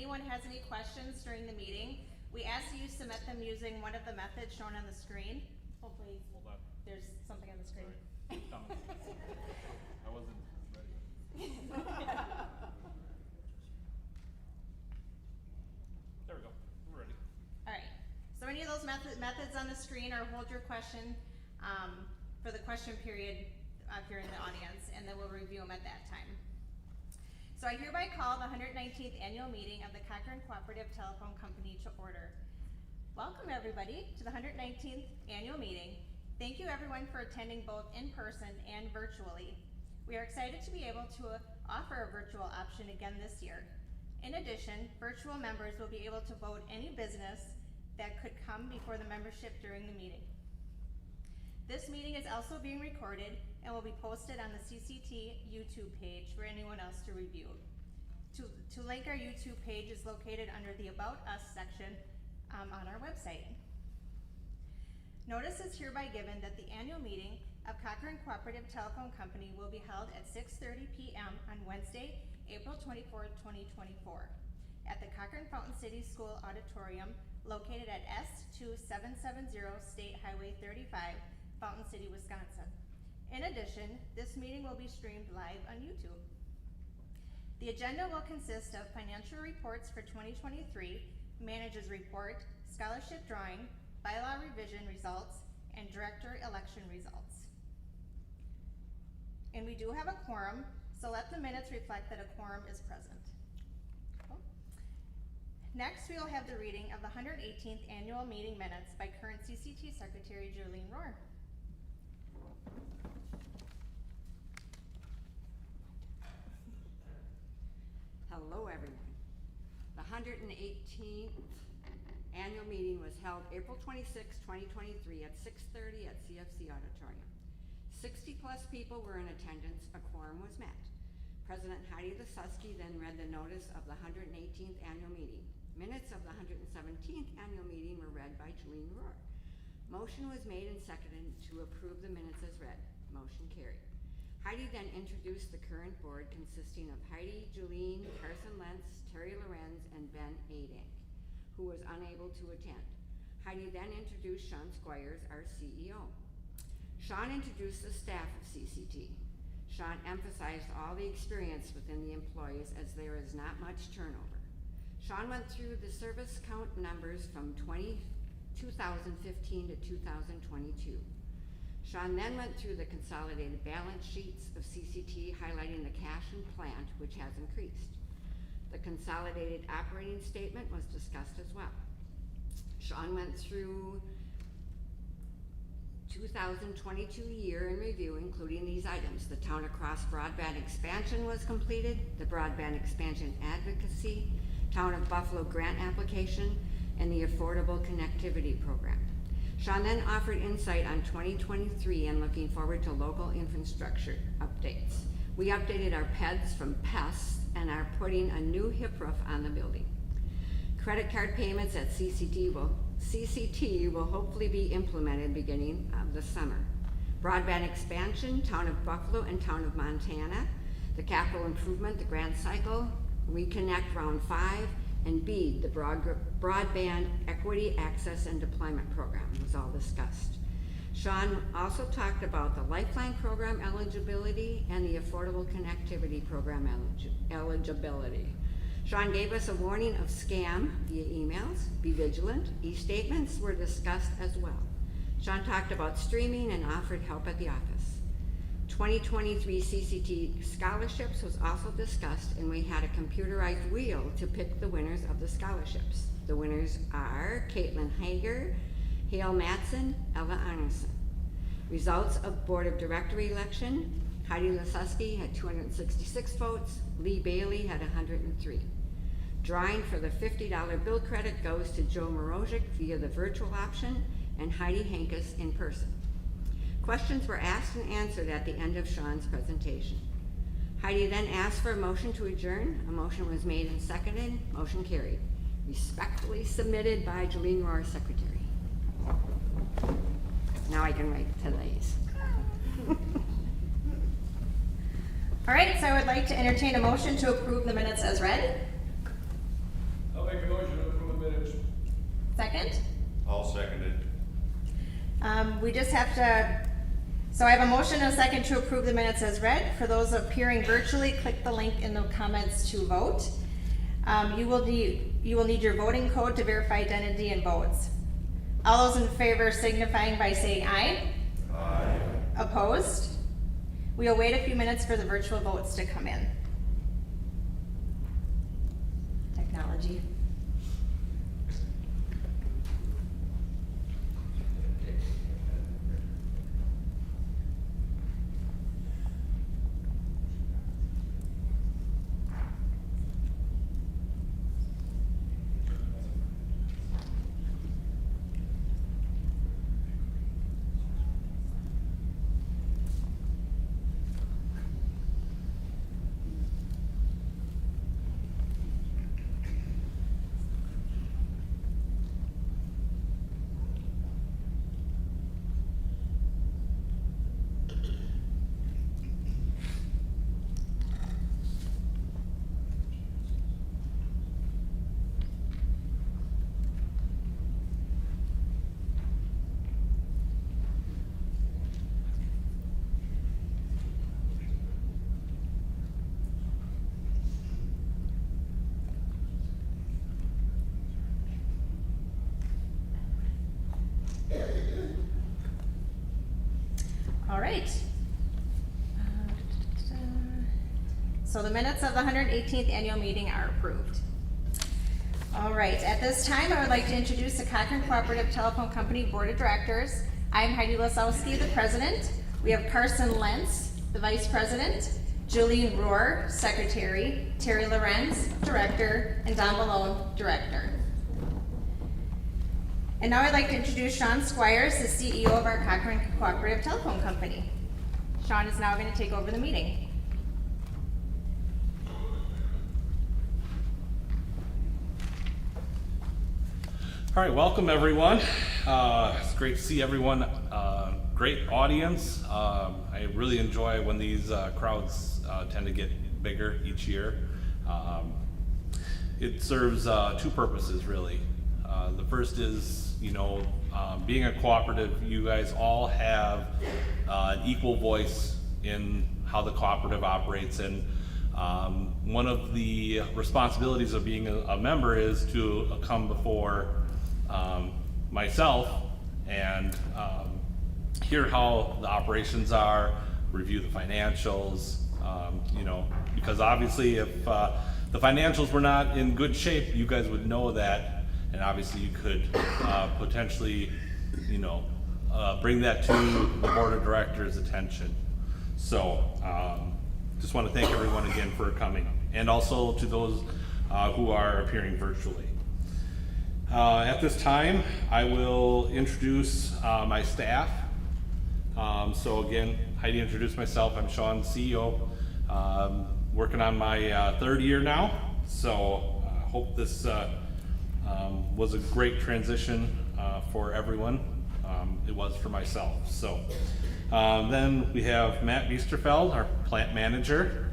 anyone has any questions during the meeting, we ask that you submit them using one of the methods shown on the screen. Hopefully, Hold on. there's something on the screen. Sorry. I wasn't ready. There we go. We're ready. All right. So any of those methods on the screen, or hold your question for the question period here in the audience, and then we'll review them at that time. So I hereby call the 119th annual meeting of the Cochrane Cooperative Telephone Company to order. Welcome everybody to the 119th annual meeting. Thank you everyone for attending both in person and virtually. We are excited to be able to offer a virtual option again this year. In addition, virtual members will be able to vote any business that could come before the membership during the meeting. This meeting is also being recorded and will be posted on the CCT YouTube page for anyone else to review. To link our YouTube page is located under the About Us section on our website. Notice is hereby given that the annual meeting of Cochrane Cooperative Telephone Company will be held at 6:30 p.m. on Wednesday, April 24th, 2024 at the Cochrane-Fountain City School Auditorium located at S2770 State Highway 35, Fountain City, Wisconsin. In addition, this meeting will be streamed live on YouTube. The agenda will consist of financial reports for 2023, manager's report, scholarship drawing, bylaw revision results, and director election results. And we do have a quorum, so let the minutes reflect that a quorum is present. Cool. Next, we will have the reading of the 118th annual meeting minutes by current CCT Secretary Jolene Rohr. Hello everyone. The 118th annual meeting was held April 26, 2023 at 6:30 at CFC Auditorium. 60 plus people were in attendance. A quorum was met. President Heidi Lassuski then read the notice of the 118th annual meeting. Minutes of the 117th annual meeting were read by Jolene Rohr. Motion was made and seconded to approve the minutes as read. Motion carried. Heidi then introduced the current board consisting of Heidi, Jolene, Carson Lentz, Terry Lorenz, and Ben Adank, who was unable to attend. Heidi then introduced Sean Squires, our CEO. Sean introduced the staff of CCT. Sean emphasized all the experience within the employees as there is not much turnover. Sean went through the service count numbers from 2015 to 2022. Sean then went through the consolidated balance sheets of CCT, highlighting the cash and plant, which has increased. The consolidated operating statement was discussed as well. Sean went through 2022 year in review, including these items. The Town of Cross broadband expansion was completed, the broadband expansion advocacy, Town of Buffalo grant application, and the Affordable Connectivity Program. Sean then offered insight on 2023 and looking forward to local infrastructure updates. We updated our PEDs from pests and are putting a new hip roof on the building. Credit card payments at CCT will hopefully be implemented beginning of the summer. Broadband expansion, Town of Buffalo and Town of Montana. The capital improvement, the grant cycle, Reconnect Round 5, and BEAD, the Broadband Equity Access and Deployment Program, was all discussed. Sean also talked about the Lifeline Program eligibility and the Affordable Connectivity Program eligibility. Sean gave us a warning of scam via emails. Be vigilant. E-statements were discussed as well. Sean talked about streaming and offered help at the office. 2023 CCT scholarships was also discussed, and we had a computerized wheel to pick the winners of the scholarships. The winners are Caitlin Hager, Hale Matson, Ella Arneson. Results of Board of Director election, Heidi Lassuski had 266 votes, Lee Bailey had 103. Drawing for the $50 bill credit goes to Joe Morozic via the virtual option and Heidi Hankus in person. Questions were asked and answered at the end of Sean's presentation. Heidi then asked for a motion to adjourn. A motion was made and seconded. Motion carried. Respectfully submitted by Jolene Rohr, Secretary. Now I can write today's. All right, so I would like to entertain a motion to approve the minutes as read. Second? I'll second it. We just have to, so I have a motion and a second to approve the minutes as read. For those appearing virtually, click the link in the comments to vote. You will need your voting code to verify identity and votes. All those in favor signifying by saying aye. Aye. Opposed? We will wait a few minutes for the virtual votes to come in. Technology. All right. So the minutes of the 118th annual meeting are approved. All right, at this time, I would like to introduce the Cochrane Cooperative Telephone Company Board of Directors. I'm Heidi Lasowski, the president. We have Carson Lentz, the vice president, Julie Rohr, secretary, Terry Lorenz, director, and Don Malone, director. And now I'd like to introduce Sean Squires, the CEO of our Cochrane Cooperative Telephone Company. Sean is now going to take over the meeting. All right, welcome everyone. It's great to see everyone. Great audience. I really enjoy when these crowds tend to get bigger each year. It serves two purposes really. The first is, being a cooperative, you guys all have an equal voice in how the cooperative operates, and one of the responsibilities of being a member is to come before myself and hear how the operations are, review the financials, because obviously if the financials were not in good shape, you guys would know that, and obviously you could potentially, bring that to the board of directors' attention. So, just want to thank everyone again for coming, and also to those who are appearing virtually. At this time, I will introduce my staff. So again, Heidi introduced myself. I'm Sean, CEO, working on my third year now. So hope this was a great transition for everyone. It was for myself. So then we have Matt Biesterfeld, our plant manager.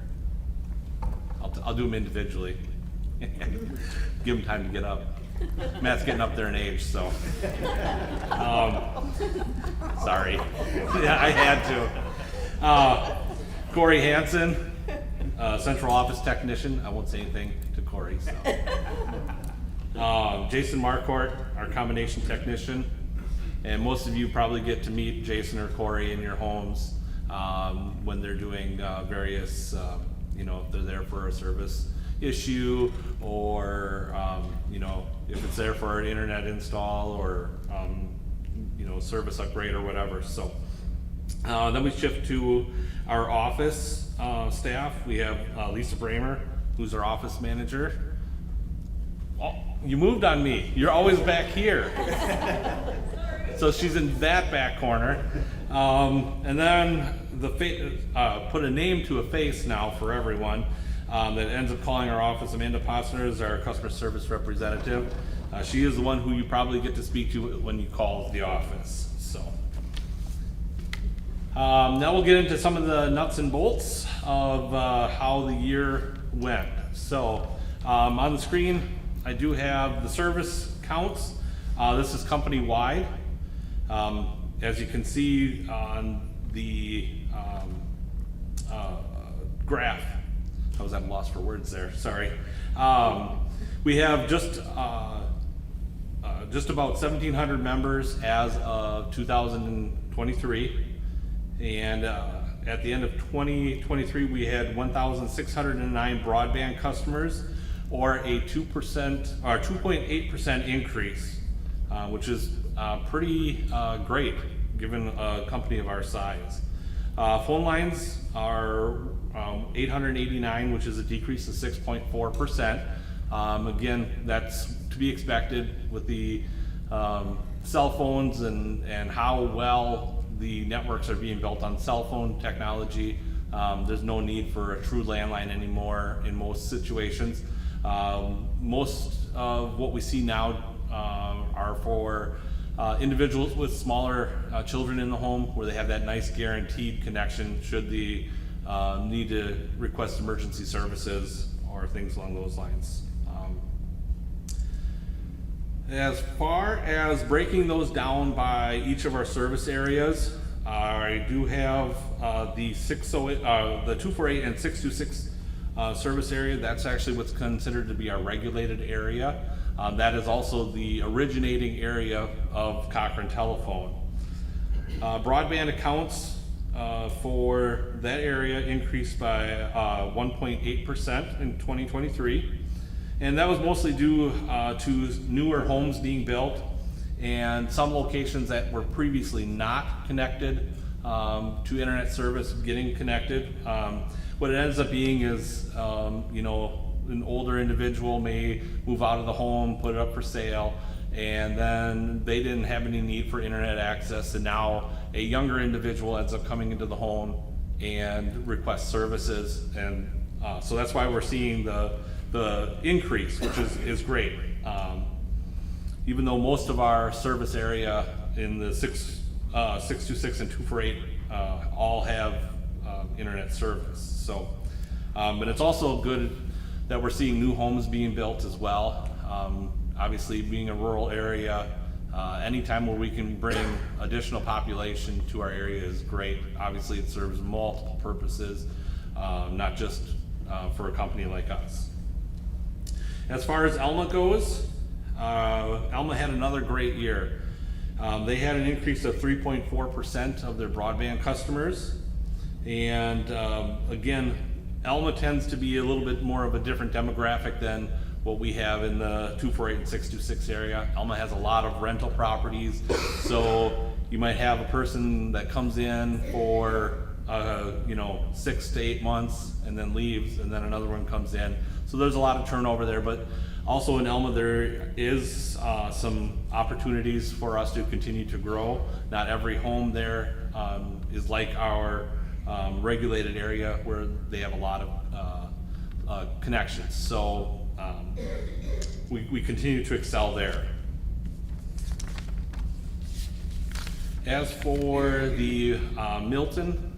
I'll do them individually. Give them time to get up. Matt's getting up there in age, so. Sorry. Yeah, I had to. Corey Hansen, central office technician. I won't say anything to Corey, so. Jason Marquardt, our combination technician. And most of you probably get to meet Jason or Corey in your homes when they're doing various, if they're there for a service issue, or if it's there for an internet install, or service upgrade or whatever. So then we shift to our office staff. We have Lisa Bramer, who's our office manager. Oh, you moved on me. You're always back here. So she's in that back corner. And then put a name to a face now for everyone. That ends up calling our office. Amanda Posner is our customer service representative. She is the one who you probably get to speak to when you call the office. So now we'll get into some of the nuts and bolts of how the year went. So on the screen, I do have the service counts This is company-wide. As you can see on the graph, I was at a loss for words there, sorry. We have just about 1,700 members as of 2023. And at the end of 2023, we had 1,609 broadband customers, or a 2.8% increase, which is pretty great given a company of our size. Phone lines are 889, which is a decrease of 6.4%. Again, that's to be expected with the cell phones and how well the networks are being built on cell phone technology. There's no need for a true landline anymore in most situations. Most of what we see now are for individuals with smaller children in the home, where they have that nice guaranteed connection should they need to request emergency services or things along those lines. As far as breaking those down by each of our service areas, I do have the 248 and 626 service area. That's actually what's considered to be our regulated area. That is also the originating area of Cochrane Telephone. Broadband accounts for that area increased by 1.8% in 2023. And that was mostly due to newer homes being built and some locations that were previously not connected to internet service getting connected. What it ends up being is, an older individual may move out of the home, put it up for sale, and then they didn't have any need for internet access, and now a younger individual ends up coming into the home and requests services, and so that's why we're seeing the increase, which is great. Even though most of our service area in the 626 and 248 all have internet service. So, but it's also good that we're seeing new homes being built as well. Obviously, being a rural area, anytime where we can bring additional population to our area is great. Obviously, it serves multiple purposes, not just for a company like us. As far as Alma goes, Alma had another great year. They had an increase of 3.4% of their broadband customers. And again, Alma tends to be a little bit more of a different demographic than what we have in the 248 and 626 area. Alma has a lot of rental properties. So you might have a person that comes in for 6 to 8 months and then leaves, and then another one comes in. So there's a lot of turnover there, but also in Alma there is some opportunities for us to continue to grow. Not every home there is like our regulated area where they have a lot of connections. So we continue to excel there. As for the Milton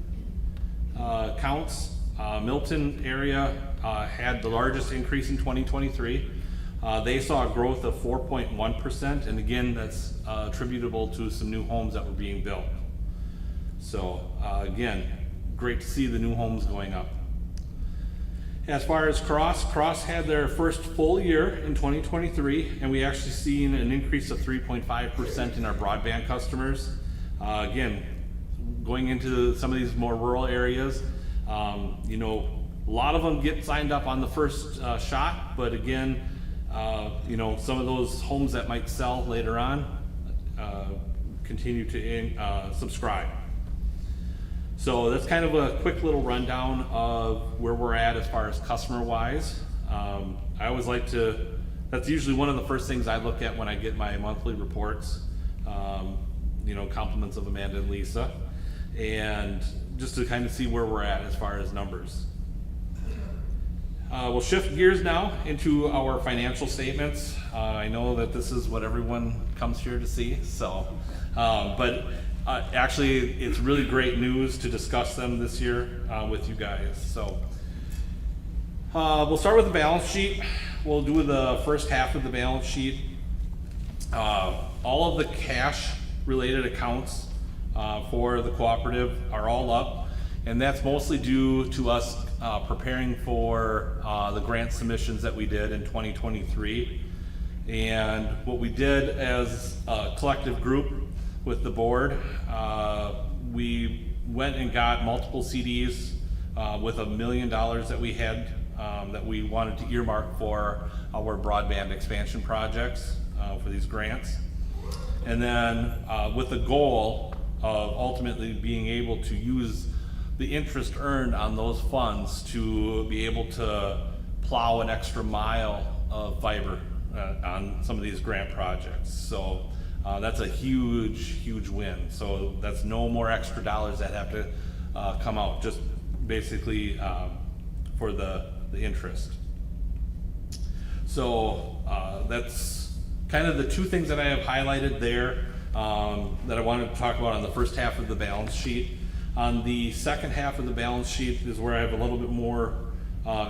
counts, Milton area had the largest increase in 2023. They saw a growth of 4.1%, and again, that's attributable to some new homes that were being built. So again, great to see the new homes going up. As far as Cross had their first full year in 2023, and we actually seen an increase of 3.5% in our broadband customers. Again, going into some of these more rural areas, a lot of them get signed up on the first shot, but again, some of those homes that might sell later on continue to subscribe. So that's kind of a quick little rundown of where we're at as far as customer-wise. I always like to, that's usually one of the first things I look at when I get my monthly reports, compliments of Amanda and Lisa, and just to kind of see where we're at as far as numbers. We'll shift gears now into our financial statements. I know that this is what everyone comes here to see, so, but actually it's really great news to discuss them this year with you guys. So we'll start with the balance sheet. We'll do the first half of the balance sheet. all of the cash-related accounts for the cooperative are all up, and that's mostly due to us preparing for the grant submissions that we did in 2023. And what we did as a collective group with the board, we went and got multiple CDs with $1 million that we had that we wanted to earmark for our broadband expansion projects for these grants. And then with the goal of ultimately being able to use the interest earned on those funds to be able to plow an extra mile of fiber on some of these grant projects. So that's a huge win. So that's no more extra dollars that have to come out, just basically for the interest. So that's kind of the two things that I have highlighted there that I wanted to talk about on the first half of the balance sheet. On the second half of the balance sheet is where I have a little bit more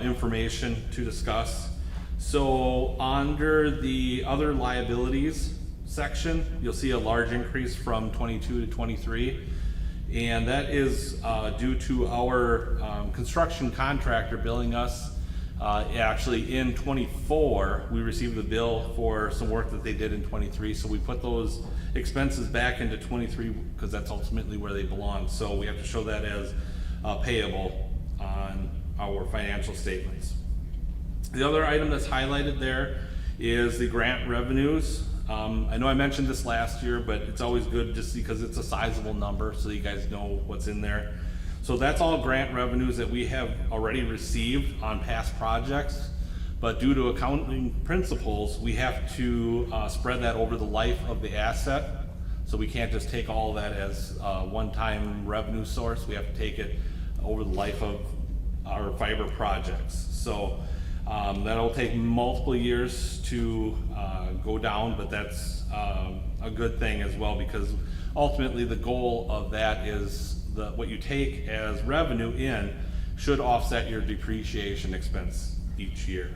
information to discuss. So under the other liabilities section, you'll see a large increase from 22 to 23. And that is due to our construction contractor billing us. Actually in 24, we received the bill for some work that they did in 23. So we put those expenses back into 23 because that's ultimately where they belong. So we have to show that as payable on our financial statements. The other item that's highlighted there is the grant revenues. I know I mentioned this last year, but it's always good just because it's a sizable number so you guys know what's in there. So that's all grant revenues that we have already received on past projects, but due to accounting principles, we have to spread that over the life of the asset. So we can't just take all of that as a one-time revenue source. We have to take it over the life of our fiber projects. So that'll take multiple years to go down, but that's a good thing as well, because ultimately the goal of that is what you take as revenue in should offset your depreciation expense each year.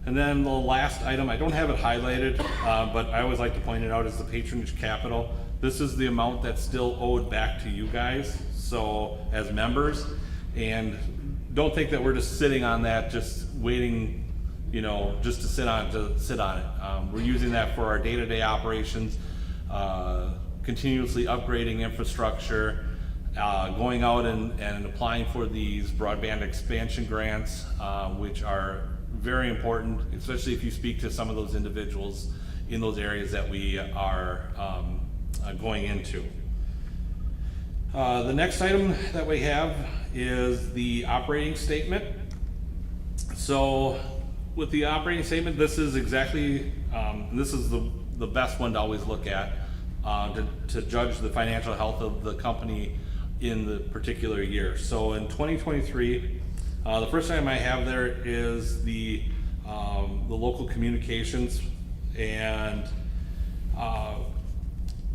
And then the last item, I don't have it highlighted, but I always like to point it out, is the patronage capital. This is the amount that's still owed back to you guys, so as members. And don't think that we're just sitting on that, just waiting, you know, just to sit on it. We're using that for our day-to-day operations, continuously upgrading infrastructure, going out and applying for these broadband expansion grants, which are very important, especially if you speak to some of those individuals in those areas that we are going into. The next item that we have is the operating statement. So with the operating statement, this is exactly, this is the best one to always look at to judge the financial health of the company in the particular year. So in 2023, the first item I have there is the local communications, and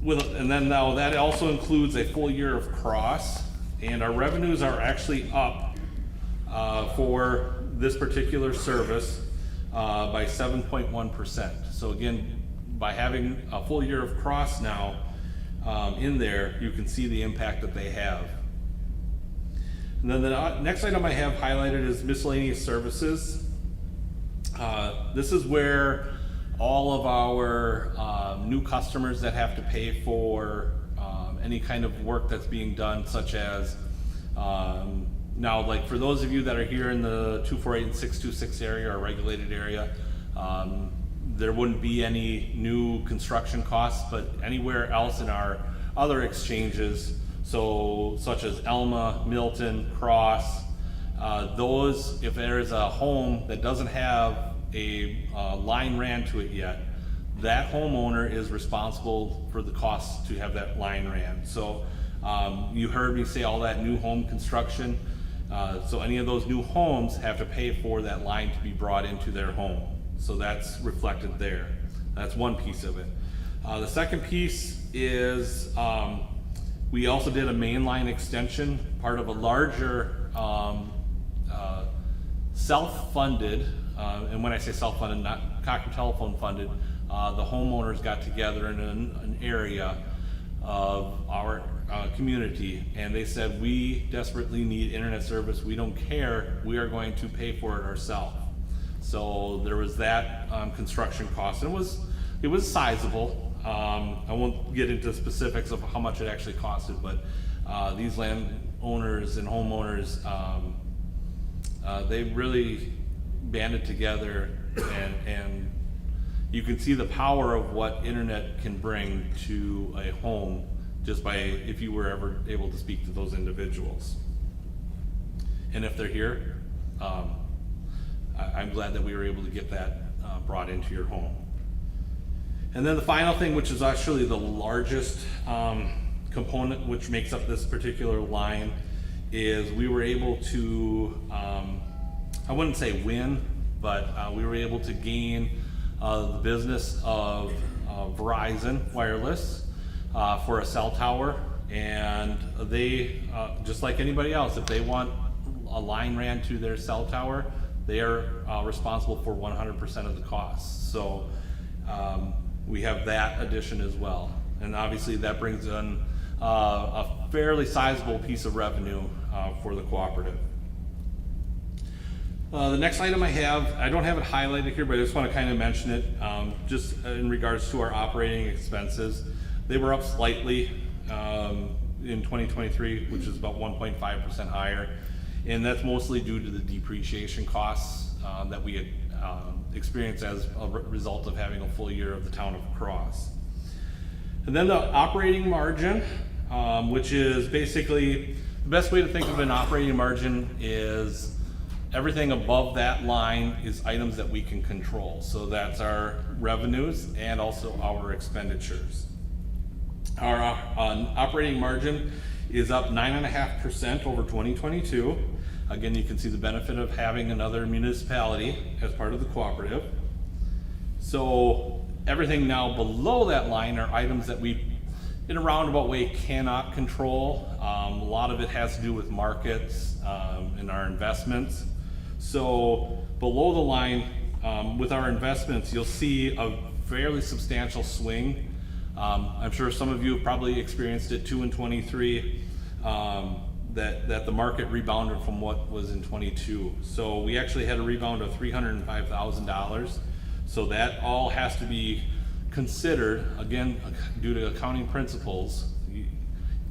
then now that also includes a full year of Cross, and our revenues are actually up for this particular service by 7.1%. So again, by having a full year of Cross now in there, you can see the impact that they have. And then the next item I have highlighted is miscellaneous services. This is where all of our new customers that have to pay for any kind of work that's being done, such as now, like for those of you that are here in the 248 and 626 area, or regulated area, there wouldn't be any new construction costs, but anywhere else in our other exchanges, so such as Elma, Milton, Cross, those, if there is a home that doesn't have a line ran to it yet, that homeowner is responsible for the costs to have that line ran. So you heard me say all that new home construction. So any of those new homes have to pay for that line to be brought into their home. So that's reflected there. That's one piece of it. The second piece is we also did a main line extension, part of a larger self-funded, and when I say self-funded, not Cochrane Telephone funded, the homeowners got together in an area of our community, and they said, we desperately need internet service. We don't care. We are going to pay for it ourselves. So there was that construction cost, and it was sizable. I won't get into specifics of how much it actually costed, but these landowners and homeowners, they really banded together, and you can see the power of what internet can bring to a home just by, if you were ever able to speak to those individuals. And if they're here, I'm glad that we were able to get that brought into your home. And then the final thing, which is actually the largest component which makes up this particular line, is we were able to, I wouldn't say win, but we were able to gain the business of Verizon Wireless for a cell tower. And they, just like anybody else, if they want a line ran to their cell tower, they are responsible for 100% of the costs. So we have that addition as well. And obviously that brings in a fairly sizable piece of revenue for the cooperative. The next item I don't have it highlighted here, but I just want to kind of mention it, just in regards to our operating expenses. They were up slightly in 2023, which is about 1.5% higher. And that's mostly due to the depreciation costs that we had experienced as a result of having a full year of the town of Cross. And then the operating margin, which is basically, the best way to think of an operating margin is everything above that line is items that we can control. So that's our revenues and also our expenditures. Our operating margin is up 9.5% over 2022. Again, you can see the benefit of having another municipality as part of the cooperative. So everything now below that line are items that we, in a roundabout way, cannot control. A lot of it has to do with markets and our investments. So below the line, with our investments, you'll see a fairly substantial swing. I'm sure some of you have probably experienced it too in 23, that the market rebounded from what was in 22. So we actually had a rebound of $305,000. So that all has to be considered, again, due to accounting principles. You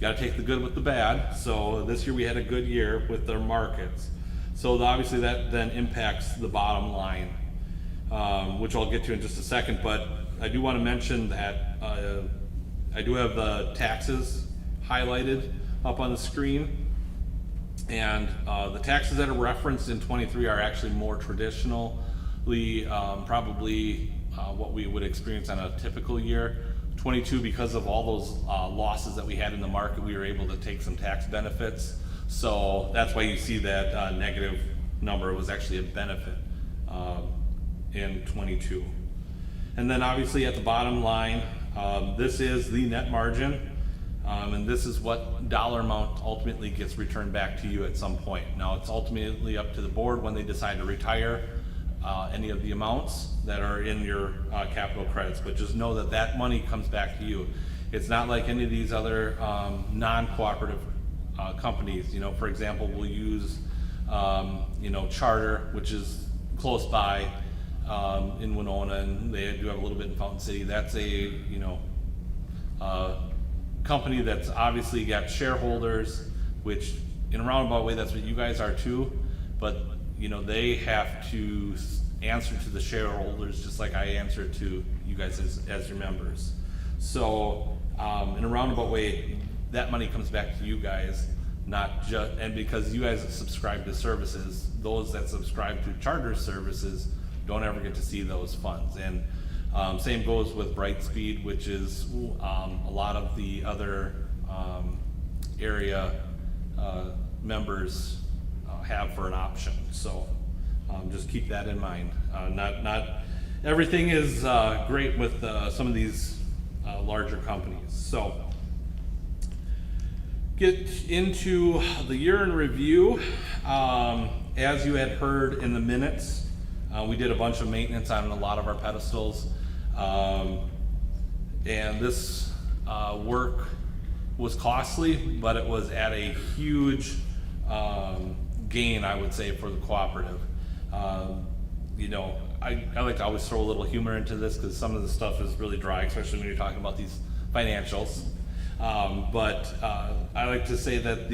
gotta take the good with the bad. So this year we had a good year with their markets. So obviously that then impacts the bottom line, which I'll get to in just a second. But I do want to mention that I do have the taxes highlighted up on the screen. And the taxes that are referenced in 23 are actually more traditionally, probably what we would experience on a typical year. 22, because of all those losses that we had in the market, we were able to take some tax benefits. So that's why you see that negative number. It was actually a benefit in 22. And then obviously at the bottom line, this is the net margin. And this is what dollar amount ultimately gets returned back to you at some point. Now it's ultimately up to the board when they decide to retire any of the amounts that are in your capital credits, but just know that that money comes back to you. It's not like any of these other non-cooperative companies. You know, for example, we'll use Charter, which is close by in Winona, and they do have a little bit in Fountain City. That's a company that's obviously got shareholders, which in a roundabout way, that's what you guys are too. But they have to answer to the shareholders just like I answer to you guys as your members. So in a roundabout way, that money comes back to you guys, not just, and because you guys subscribe to services, those that subscribe to charter services don't ever get to see those funds. And same goes with Brightspeed, which is a lot of the other area members have for an option. So just keep that in mind. Not everything is great with some of these larger companies. So get into the year in review. As you had heard in the minutes, we did a bunch of maintenance on a lot of our pedestals. And this work was costly, but it was at a huge gain, I would say, for the cooperative. You know, I like to always throw a little humor into this because some of the stuff is really dry, especially when you're talking about these financials. But I like to say that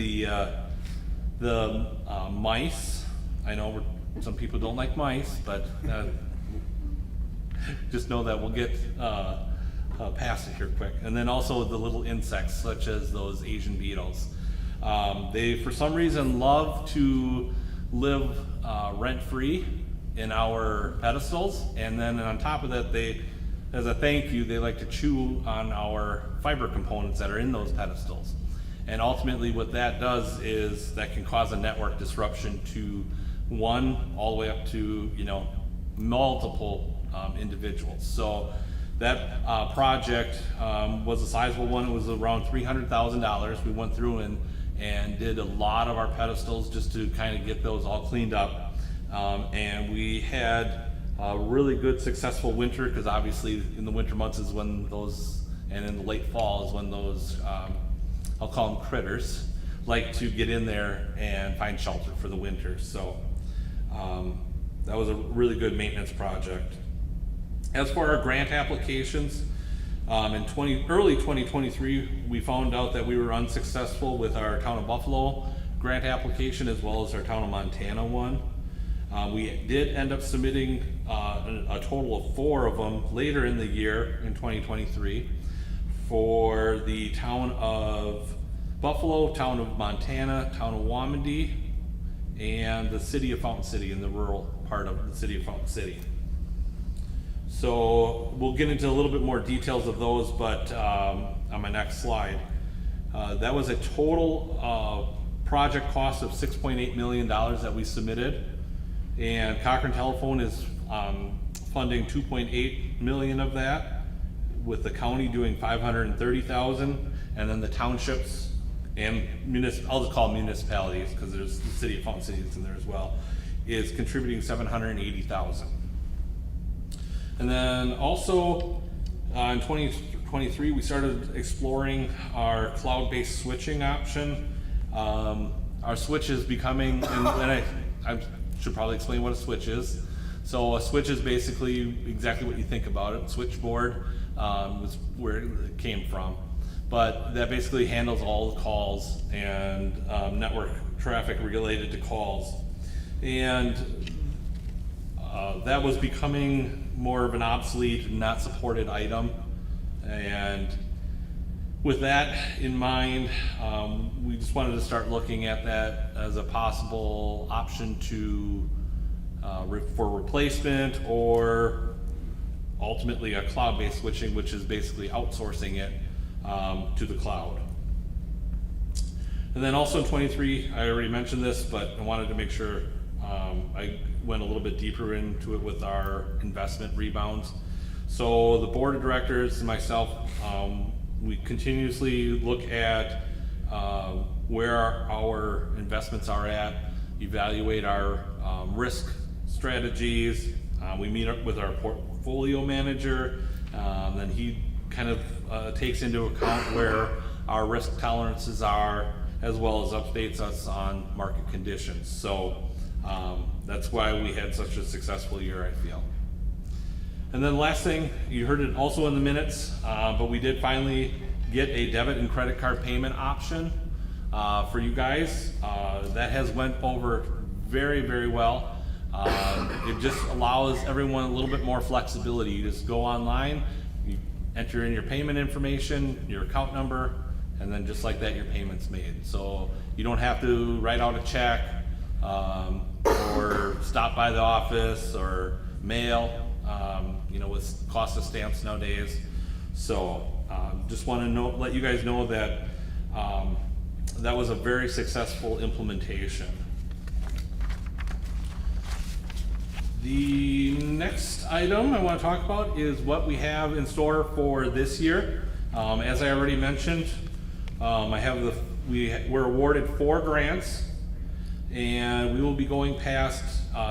the mice, I know some people don't like mice, but just know that we'll get past it here quick. And then also the little insects, such as those Asian beetles. They, for some reason, love to live rent-free in our pedestals, and then on top of that, they, as a thank you, they like to chew on our fiber components that are in those pedestals. And ultimately what that does is that can cause a network disruption to one all the way up to, you know, multiple individuals. So that project was a sizable one. It was around $300,000. We went through and did a lot of our pedestals just to kind of get those all cleaned up. And we had a really good successful winter, because obviously in the winter months is when those, and in the late fall is when those, I'll call them critters, like to get in there and find shelter for the winter. So that was a really good maintenance project. As for our grant applications, in early 2023, we found out that we were unsuccessful with our Town of Buffalo grant application as well as our Town of Montana one. We did end up submitting a total of 4 of them later in the year in 2023 for the Town of Buffalo, Town of Montana, Town of Wamandee, and the City of Fountain City, in the rural part of the City of Fountain City. So we'll get into a little bit more details of those, but on my next slide. That was a total project cost of $6.8 million that we submitted, and Cochrane Telephone is funding $2.8 million of that, with the county doing $530,000, and then the townships and I'll just call them municipalities because there's the City of Fountain City that's in there as well, is contributing $780,000. And then also in 2023, we started exploring our cloud-based switching option. Our switch is becoming, and I should probably explain what a switch is. So a switch is basically exactly what you think about it. Switchboard was where it came from. But that basically handles all the calls and network traffic related to calls. And that was becoming more of an obsolete, not supported item. And with that in mind, we just wanted to start looking at that as a possible option to for replacement, or ultimately a cloud-based switching, which is basically outsourcing it to the cloud. And then also in 23, I already mentioned this, but I wanted to make sure I went a little bit deeper into it with our investment rebounds. So the board of directors and myself, we continuously look at where our investments are at, evaluate our risk strategies. We meet up with our portfolio manager, then he kind of takes into account where our risk tolerances are, as well as updates us on market conditions. So that's why we had such a successful year, I feel. And then last thing, you heard it also in the minutes, but we did finally get a debit and credit card payment option for you guys. That has went over very, very well. It just allows everyone a little bit more flexibility. You just go online, you enter in your payment information, your account number, and then just like that, your payment's made. So you don't have to write out a check or stop by the office or mail, you know, with cost of stamps nowadays. So just want to let you guys know that that was a very successful implementation. The next item I want to talk about is what we have in store for this year. As I already mentioned, we're awarded 4 grants, and we will be going past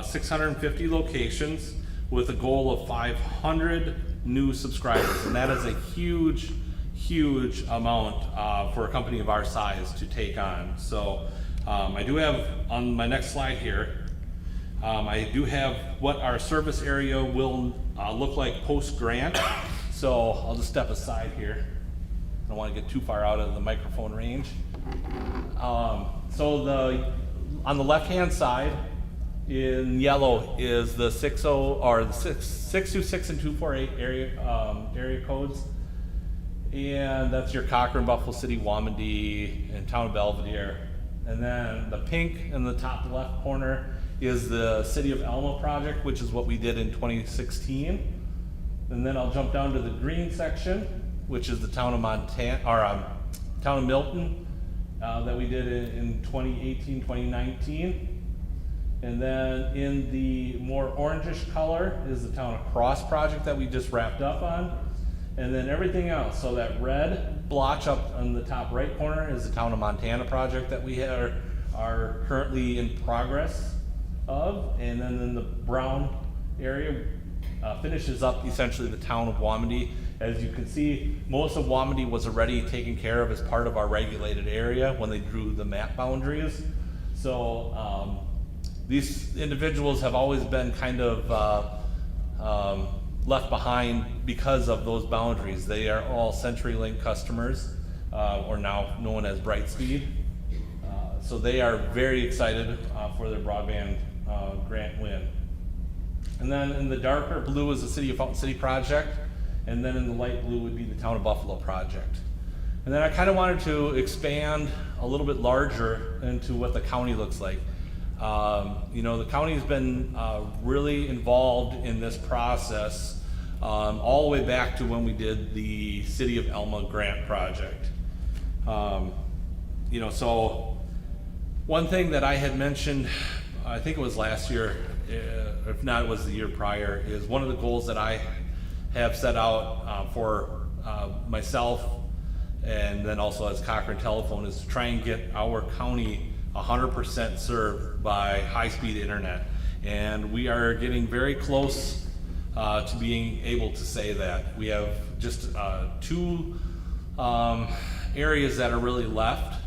650 locations with a goal of 500 new subscribers, and that is a huge amount for a company of our size to take on. So I do have on my next slide here, I do have what our service area will look like post-grant. So I'll just step aside here. I don't want to get too far out of the microphone range. So on the left-hand side in yellow is the 60 or the 626 and 248 area codes. And that's your Cochrane, Buffalo City, Wamandee, and Town of Belvedere. And then the pink in the top left corner is the City of Elma project, which is what we did in 2016. And then I'll jump down to the green section, which is the Town of Town of Milton that we did in 2018, 2019. And then in the more orangish color is the Town of Cross project that we just wrapped up on. And then everything else, so that red blotch up on the top right corner is the Town of Montana project that we are currently in progress of. And then in the brown area finishes up essentially the Town of Wamandee. As you can see, most of Wamandee was already taken care of as part of our regulated area when they drew the map boundaries. So these individuals have always been kind of left behind because of those boundaries. They are all CenturyLink customers, or now known as Brightspeed. So they are very excited for their broadband grant win. And then in the darker blue is the City of Fountain City project, and then in the light blue would be the Town of Buffalo project. And then I kind of wanted to expand a little bit larger into what the county looks like. You know, the county has been really involved in this process all the way back to when we did the City of Elma grant project. You know, so one thing that I had mentioned, I think it was last year, if not it was the year prior, is one of the goals that I have set out for myself and then also as Cochrane Telephone is to try and get our county 100% served by high-speed internet. And we are getting very close to being able to say that. We have just two areas that are really left.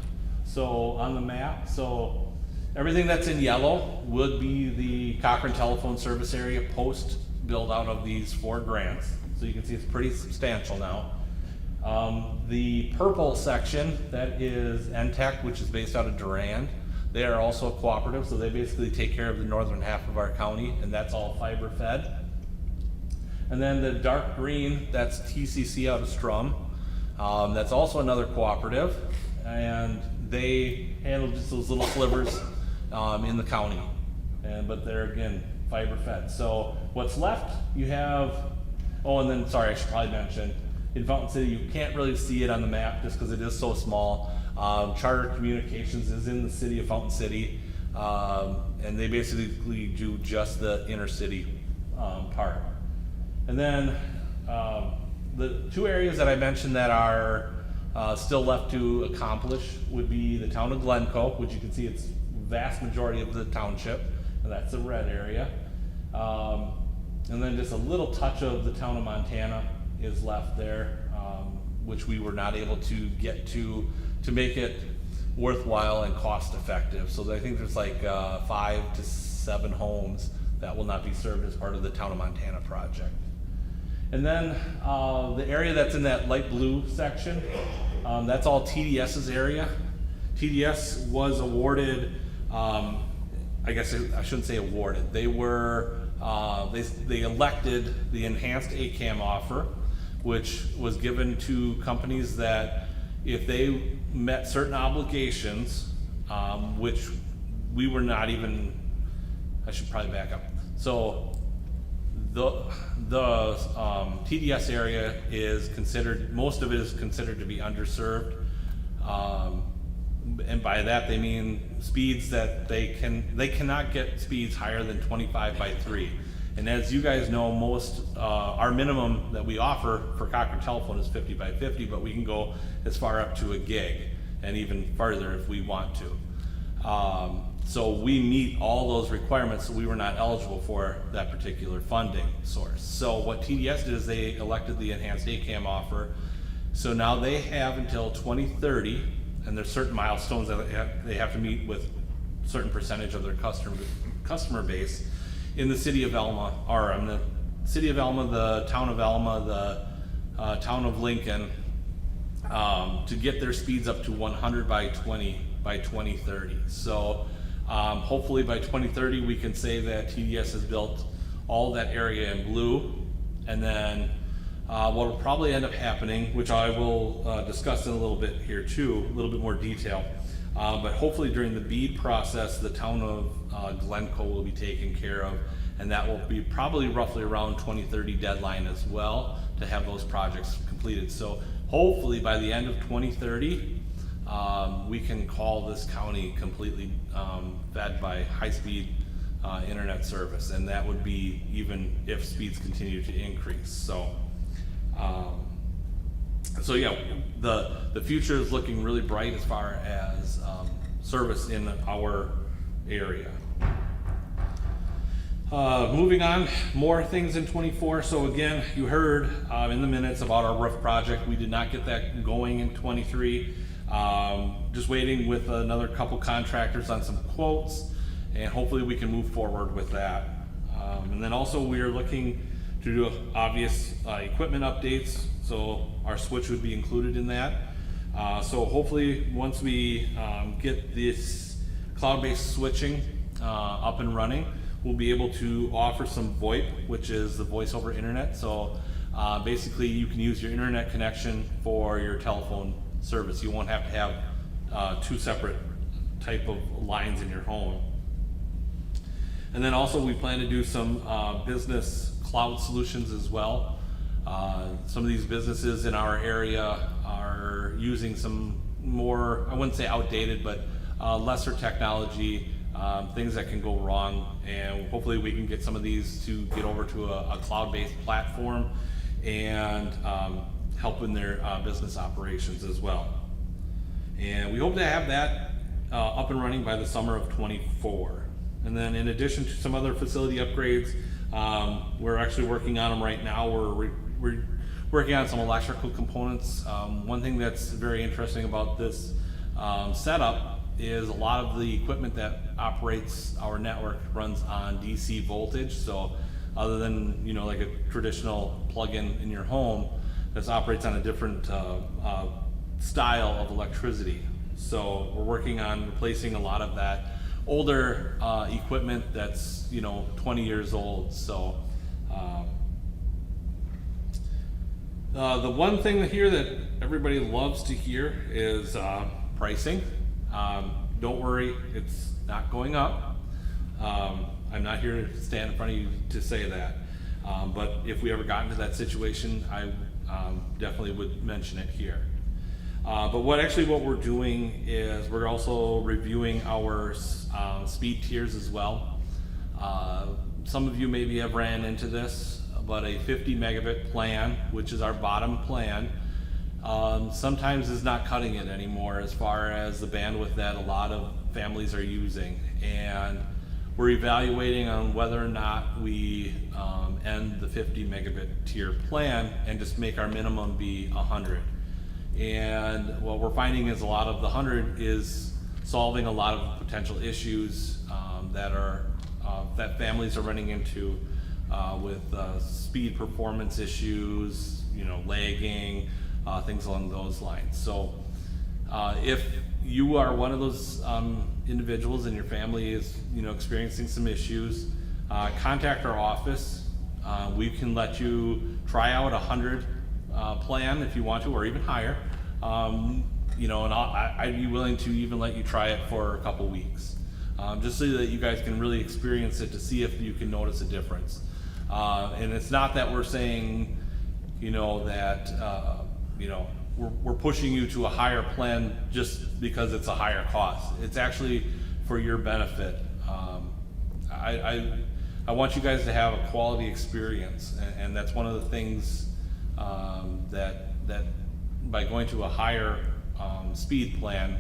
So on the map, so everything that's in yellow would be the Cochrane Telephone service area post build out of these 4 grants. So you can see it's pretty substantial now. The purple section, that is NTEC, which is based out of Durand. They are also a cooperative, so they basically take care of the northern half of our county, and that's all fiber fed. And then the dark green, that's TCC out of Strum. That's also another cooperative, and they handle just those little slivers in the county. But they're, again, fiber fed. So what's left, you have, oh, and then, sorry, I should probably mention, in Fountain City, you can't really see it on the map just because it is so small. Charter Communications is in the city of Fountain City, and they basically do just the inner city part. And then the 2 areas that I mentioned that are still left to accomplish would be the Town of Glencoe, which you can see it's vast majority of the township, and that's the red area. And then just a little touch of the Town of Montana is left there, which we were not able to get to make it worthwhile and cost effective. So I think there's like 5 to 7 homes that will not be served as part of the Town of Montana project. And then the area that's in that light blue section, that's all TDS's area. TDS was awarded, I guess I shouldn't say awarded, they were, they elected the enhanced ACAM offer, which was given to companies that if they met certain obligations, which we were not even, I should probably back up. So the TDS area is considered, most of it is considered to be underserved. And by that they mean speeds that they cannot get speeds higher than 25 by 3. And as you guys know, most our minimum that we offer for Cochrane Telephone is 50 by 50, but we can go as far up to a gig and even farther if we want to. So we meet all those requirements, so we were not eligible for that particular funding source. So what TDS did is they elected the enhanced ACAM offer. So now they have until 2030, and there's certain milestones that they have to meet with certain percentage of their customer base in the city of Elma, or in the city of Elma, the town of Elma, the town of Lincoln, to get their speeds up to 100 by 2030. So hopefully by 2030 we can say that TDS has built all that area in blue, and then what will probably end up happening, which I will discuss in a little bit here too, a little bit more detail, but hopefully during the BEAD process the town of Glencoe will be taken care of, and that will be probably roughly around 2030 deadline as well to have those projects completed. So hopefully by the end of 2030 we can call this county completely fed by high-speed internet service, and that would be even if speeds continue to increase. So so yeah, the future is looking really bright as far as service in our area. Moving on, more things in 24. So again, you heard in the minutes about our roof project. We did not get that going in 23. Just waiting with another couple contractors on some quotes, and hopefully we can move forward with that. And then also we are looking to do obvious equipment updates, so our switch would be included in that. So hopefully once we get this cloud-based switching up and running, we'll be able to offer some VoIP, which is the voice over internet. So basically you can use your internet connection for your telephone service. You won't have to have two separate type of lines in your home. And then also we plan to do some business cloud solutions as well. Some of these businesses in our area are using some more, I wouldn't say outdated, but lesser technology, things that can go wrong, and hopefully we can get some of these to get over to a cloud-based platform and help in their business operations as well. And we hope to have that up and running by the summer of 24. And then in addition to some other facility upgrades, we're actually working on them right now. We're working on some electrical components. One thing that's very interesting about this setup is a lot of the equipment that operates our network runs on DC voltage. So other than, you know, like a traditional plug-in in your home, this operates on a different style of electricity. So we're working on replacing a lot of that older equipment that's, you know, 20 years old. So the one thing here that everybody loves to hear is pricing. Don't worry, it's not going up. I'm not here to stand in front of you to say that. But if we ever got into that situation, I definitely would mention it here. But what we're doing is we're also reviewing our speed tiers as well. Some of you maybe have ran into this, but a 50 megabit plan, which is our bottom plan, sometimes is not cutting it anymore as far as the bandwidth that a lot of families are using. And we're evaluating on whether or not we end the 50 megabit tier plan and just make our minimum be 100. And what we're finding is a lot of the 100 is solving a lot of potential issues that families are running into with speed performance issues, you know, lagging, things along those lines. So if you are one of those individuals and your family is, you know, experiencing some issues, contact our office. We can let you try out 100 plan if you want to, or even higher. You know, and I'd be willing to even let you try it for a couple weeks, just so that you guys can really experience it to see if you can notice a difference. And it's not that we're saying, you know, that you know, we're pushing you to a higher plan just because it's a higher cost. It's actually for your benefit. I want you guys to have a quality experience, and that's one of the things that by going to a higher speed plan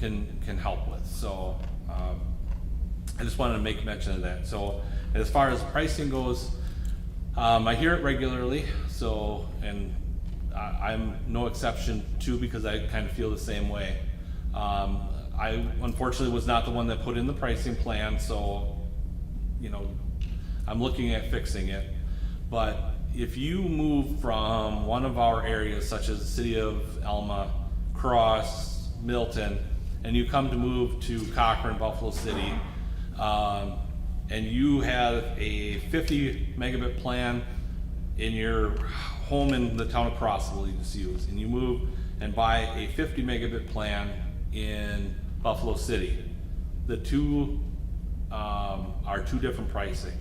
can help with. So I just wanted to make mention of that. So as far as pricing goes, I hear it regularly, so, and I'm no exception too, because I kind of feel the same way. I unfortunately was not the one that put in the pricing plan, so, you know, I'm looking at fixing it. But if you move from one of our areas, such as the city of Alma, Cross, Milton, and you come to move to Cochrane, Buffalo City, and you have a 50 megabit plan in your home in the town of Crossville you just use, and you move and buy a 50 megabit plan in Buffalo City, the two are two different pricing.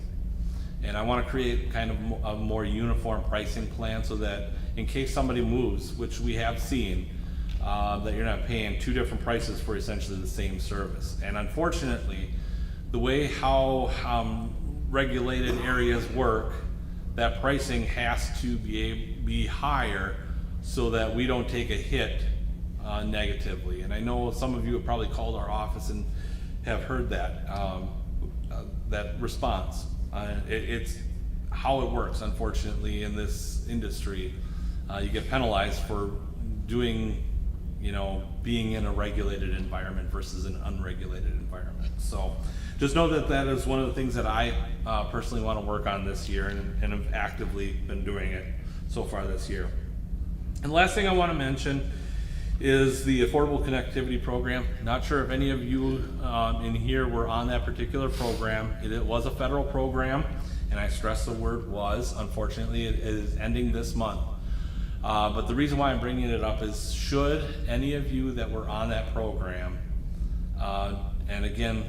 And I want to create kind of a more uniform pricing plan so that in case somebody moves, which we have seen, that you're not paying two different prices for essentially the same service. And unfortunately, the way how regulated areas work, that pricing has to be higher so that we don't take a hit negatively. And I know some of you have probably called our office and have heard that that response. It's how it works, unfortunately, in this industry. You get penalized for doing, you know, being in a regulated environment versus an unregulated environment. So just know that that is one of the things that I personally want to work on this year, and have actively been doing it so far this year. And the last thing I want to mention is the Affordable Connectivity Program. Not sure if any of you in here were on that particular program. It was a federal program, and I stress the word was. Unfortunately, it is ending this month. But the reason why I'm bringing it up is, should any of you that were on that program, and again,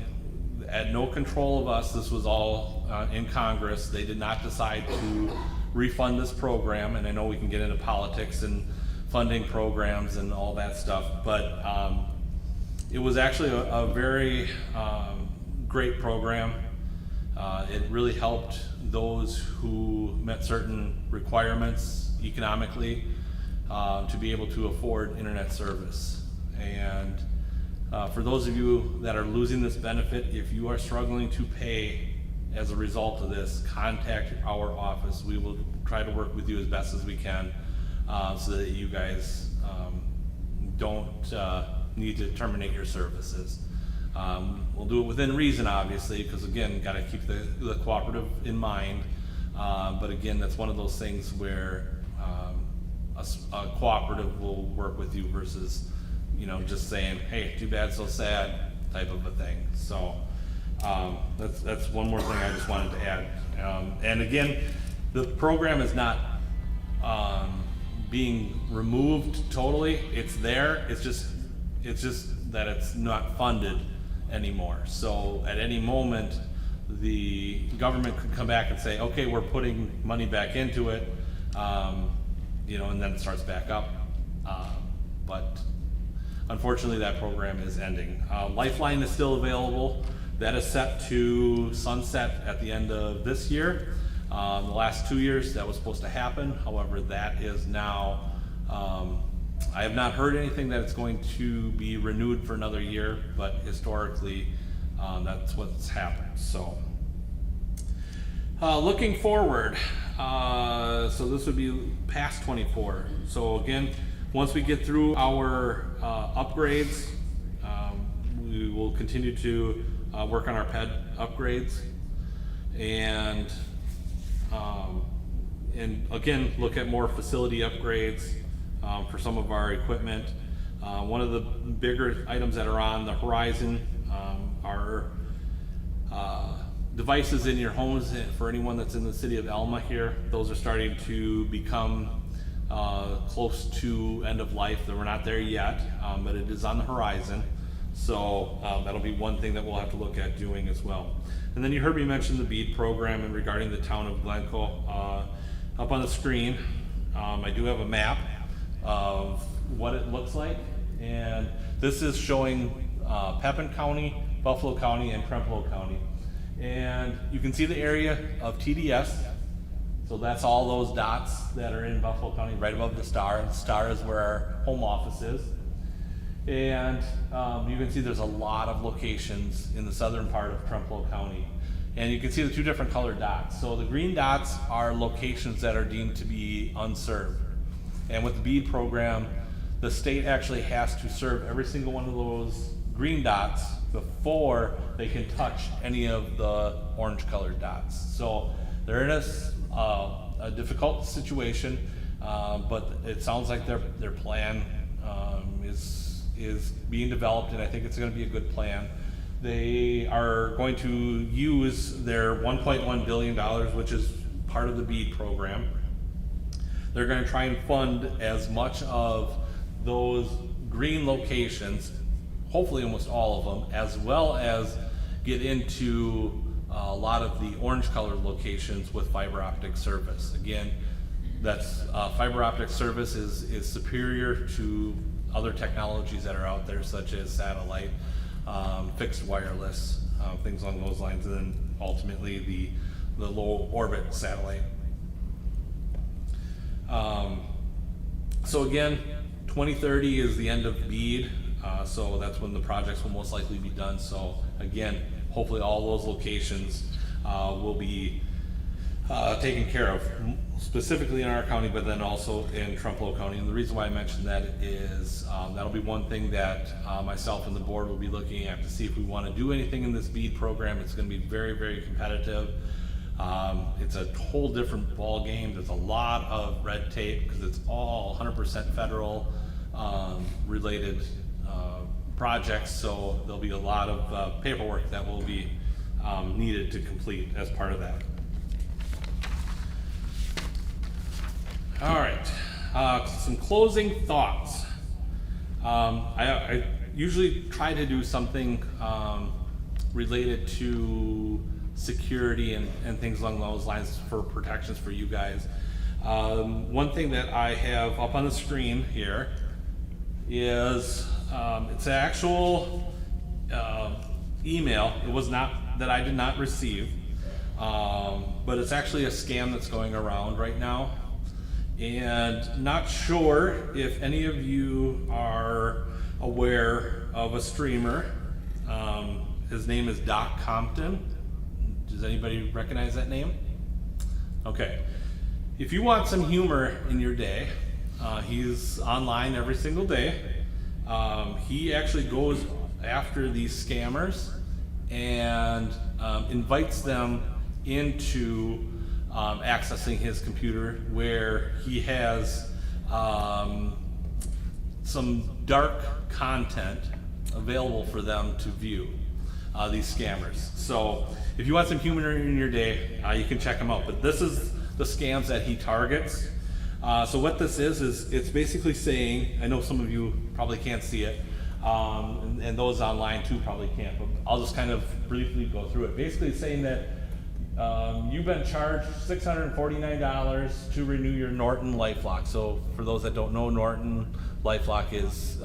at no control of us, this was all in Congress, they did not decide to refund this program, and I know we can get into politics and funding programs and all that stuff, but it was actually a very great program. It really helped those who met certain requirements economically to be able to afford internet service. And for those of you that are losing this benefit, if you are struggling to pay as a result of this, contact our office. We will try to work with you as best as we can so that you guys don't need to terminate your services. We'll do it within reason, obviously, because again, got to keep the cooperative in mind. But again, that's one of those things where a cooperative will work with you versus, you know, just saying, hey, too bad, so sad type of a thing. So that's one more thing I just wanted to add. And again, the program is not being removed totally. It's there. It's just that it's not funded anymore. So at any moment, the government could come back and say, okay, we're putting money back into it, you know, and then it starts back up. But unfortunately, that program is ending. Lifeline is still available. That is set to sunset at the end of this year. The last 2 years that was supposed to happen. However, that is now, I have not heard anything that it's going to be renewed for another year, but historically, that's what's happened. So, looking forward, so this would be past 24. So again, once we get through our upgrades, we will continue to work on our PED upgrades, and again, look at more facility upgrades for some of our equipment. One of the bigger items that are on the horizon are devices in your homes. For anyone that's in the city of Alma here, those are starting to become close to end of life. We're not there yet, but it is on the horizon. So that'll be one thing that we'll have to look at doing as well. And then you heard me mention the BEAD program and regarding the town of Glencoe. Up on the screen, I do have a map of what it looks like. And this is showing Pepin County, Buffalo County, and Trempealeau County. And you can see the area of TDS. So that's all those dots that are in Buffalo County right above the star. The star is where our home office is. And you can see there's a lot of locations in the southern part of Trumpeldor County. And you can see the two different colored dots. So the green dots are locations that are deemed to be unserved. And with the BEAD program, the state actually has to serve every single one of those green dots before they can touch any of the orange colored dots. So they're in a difficult situation, but it sounds like their plan is being developed, and I think it's going to be a good plan. They are going to use their $1.1 billion, which is part of the BEAD program. They're going to try and fund as much of those green locations, hopefully almost all of them, as well as get into a lot of the orange colored locations with fiber optic service. Again, that's fiber optic service is superior to other technologies that are out there, such as satellite, fixed wireless, things along those lines, and then ultimately the low orbit satellite. So again, 2030 is the end of BEAD, so that's when the projects will most likely be done. So again, hopefully all those locations will be taken care of, specifically in our county, but then also in Trumpeldor County. And the reason why I mentioned that is that'll be one thing that myself and the board will be looking at to see if we want to do anything in this BEAD program. It's going to be very, very competitive. It's a whole different ball game. There's a lot of red tape because it's all 100% federal related projects. So there'll be a lot of paperwork that will be needed to complete as part of that. All right, some closing thoughts. I usually try to do something related to security and things along those lines for protections for you guys. One thing that I have up on the screen here is it's an actual email. It was not that I did not receive, but it's actually a scam that's going around right now. And not sure if any of you are aware of a streamer. His name is Doc Compton. Does anybody recognize that name? Okay. If you want some humor in your day, he's online every single day. He actually goes after these scammers and invites them into accessing his computer, where he has some dark content available for them to view, these scammers. So if you want some humor in your day, you can check him out. But this is the scams that he targets. So what this is it's basically saying, I know some of you probably can't see it, and those online too probably can't, but I'll just kind of briefly go through it. Basically saying that you've been charged $649 to renew your Norton LifeLock. So for those that don't know, Norton LifeLock is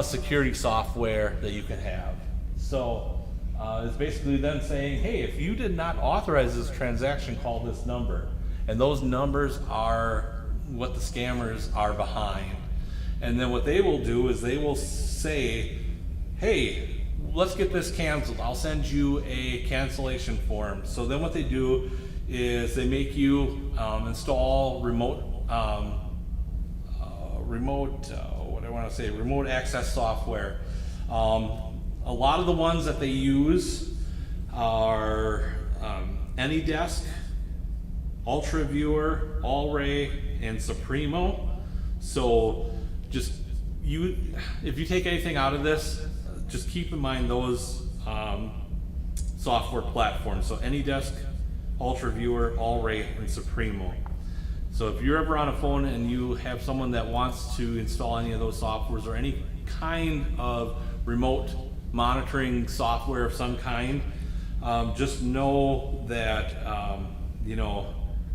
security software that you can have. So it's basically then saying, hey, if you did not authorize this transaction, call this number. And those numbers are what the scammers are behind. And then what they will do is they will say, hey, let's get this canceled. I'll send you a cancellation form. So then what they do is they make you install remote access software. A lot of the ones that they use are AnyDesk, UltraViewer, AllRay, and Supremo. So just if you take anything out of this, just keep in mind those software platforms. So AnyDesk, UltraViewer, AllRay, and Supremo. So if you're ever on a phone and you have someone that wants to install any of those softwares or any kind of remote monitoring software of some kind, just know that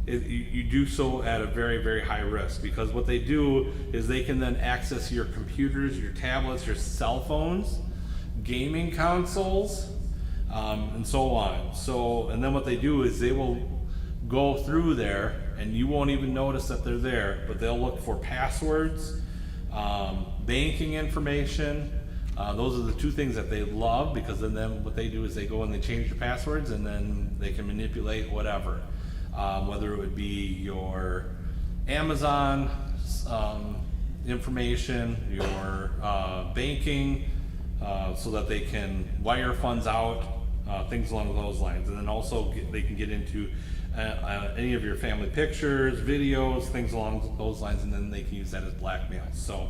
you do so at a very, very high risk, because what they do is they can then access your computers, your tablets, your cell phones, gaming consoles, and so on. So, and then what they do is they will go through there and you won't even notice that they're there, but they'll look for passwords, banking information. Those are the two things that they love, because then what they do is they go and they change your passwords, and then they can manipulate whatever. Whether it would be your Amazon information, your banking, so that they can wire funds out, things along those lines. And then also they can get into any of your family pictures, videos, things along those lines, and then they can use that as blackmail. So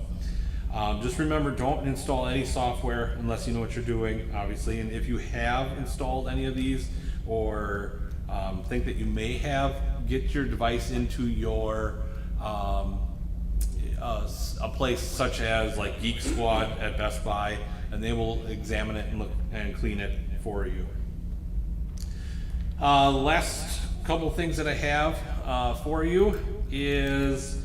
just remember, don't install any software unless you know what you're doing, obviously. And if you have installed any of these, or think that you may have, get your device into your a place such as like Geek Squad at Best Buy, and they will examine it and look and clean it for you. Last couple things that I have for you is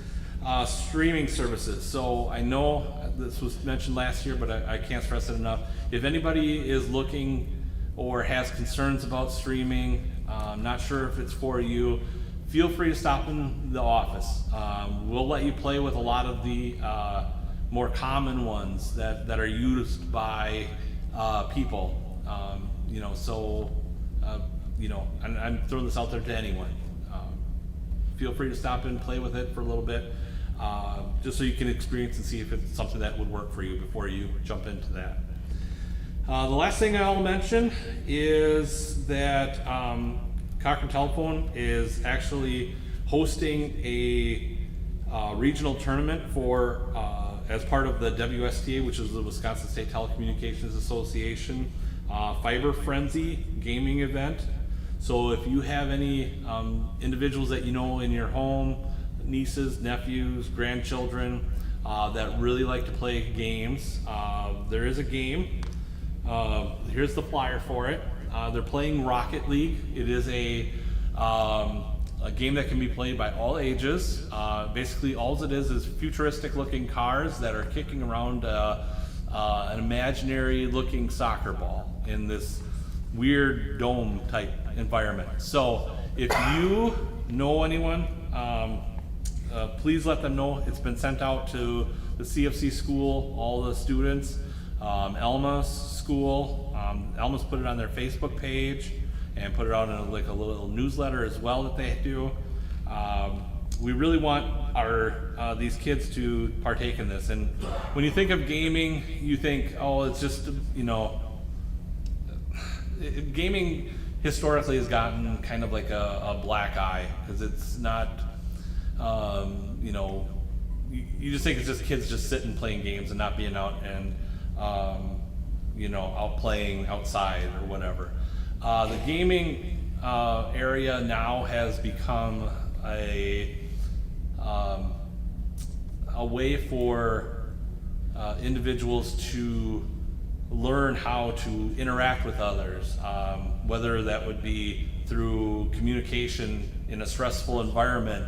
streaming services. So I know this was mentioned last year, but I can't stress it enough. If anybody is looking or has concerns about streaming, not sure if it's for you, feel free to stop in the office. We'll let you play with a lot of the more common ones that are used by people. And I'm throwing this out there to anyone. Feel free to stop in and play with it for a little bit, just so you can experience and see if it's something that would work for you before you jump into that. The last thing I'll mention is that Cochrane Telephone is actually hosting a regional tournament for as part of the WSTA, which is the Wisconsin State Telecommunications Association Fiber Frenzy gaming event. So if you have any individuals that you know in your home, nieces, nephews, grandchildren, that really like to play games, there is a game. Here's the flyer for it. They're playing Rocket League. It is a game that can be played by all ages. Basically, all it is futuristic looking cars that are kicking around an imaginary looking soccer ball in this weird dome type environment. So if you know anyone, please let them know. It's been sent out to the CFC school, all the students, Elma's school. Elma's put it on their Facebook page and put it out in a little newsletter as well that they do. We really want these kids to partake in this. And when you think of gaming, you think, oh, it's just, gaming historically has gotten kind of like a black eye, because it's not, you just think it's just kids just sitting playing games and not being out and, out playing outside or whatever. The gaming area now has become a way for individuals to learn how to interact with others, whether that would be through communication in a stressful environment,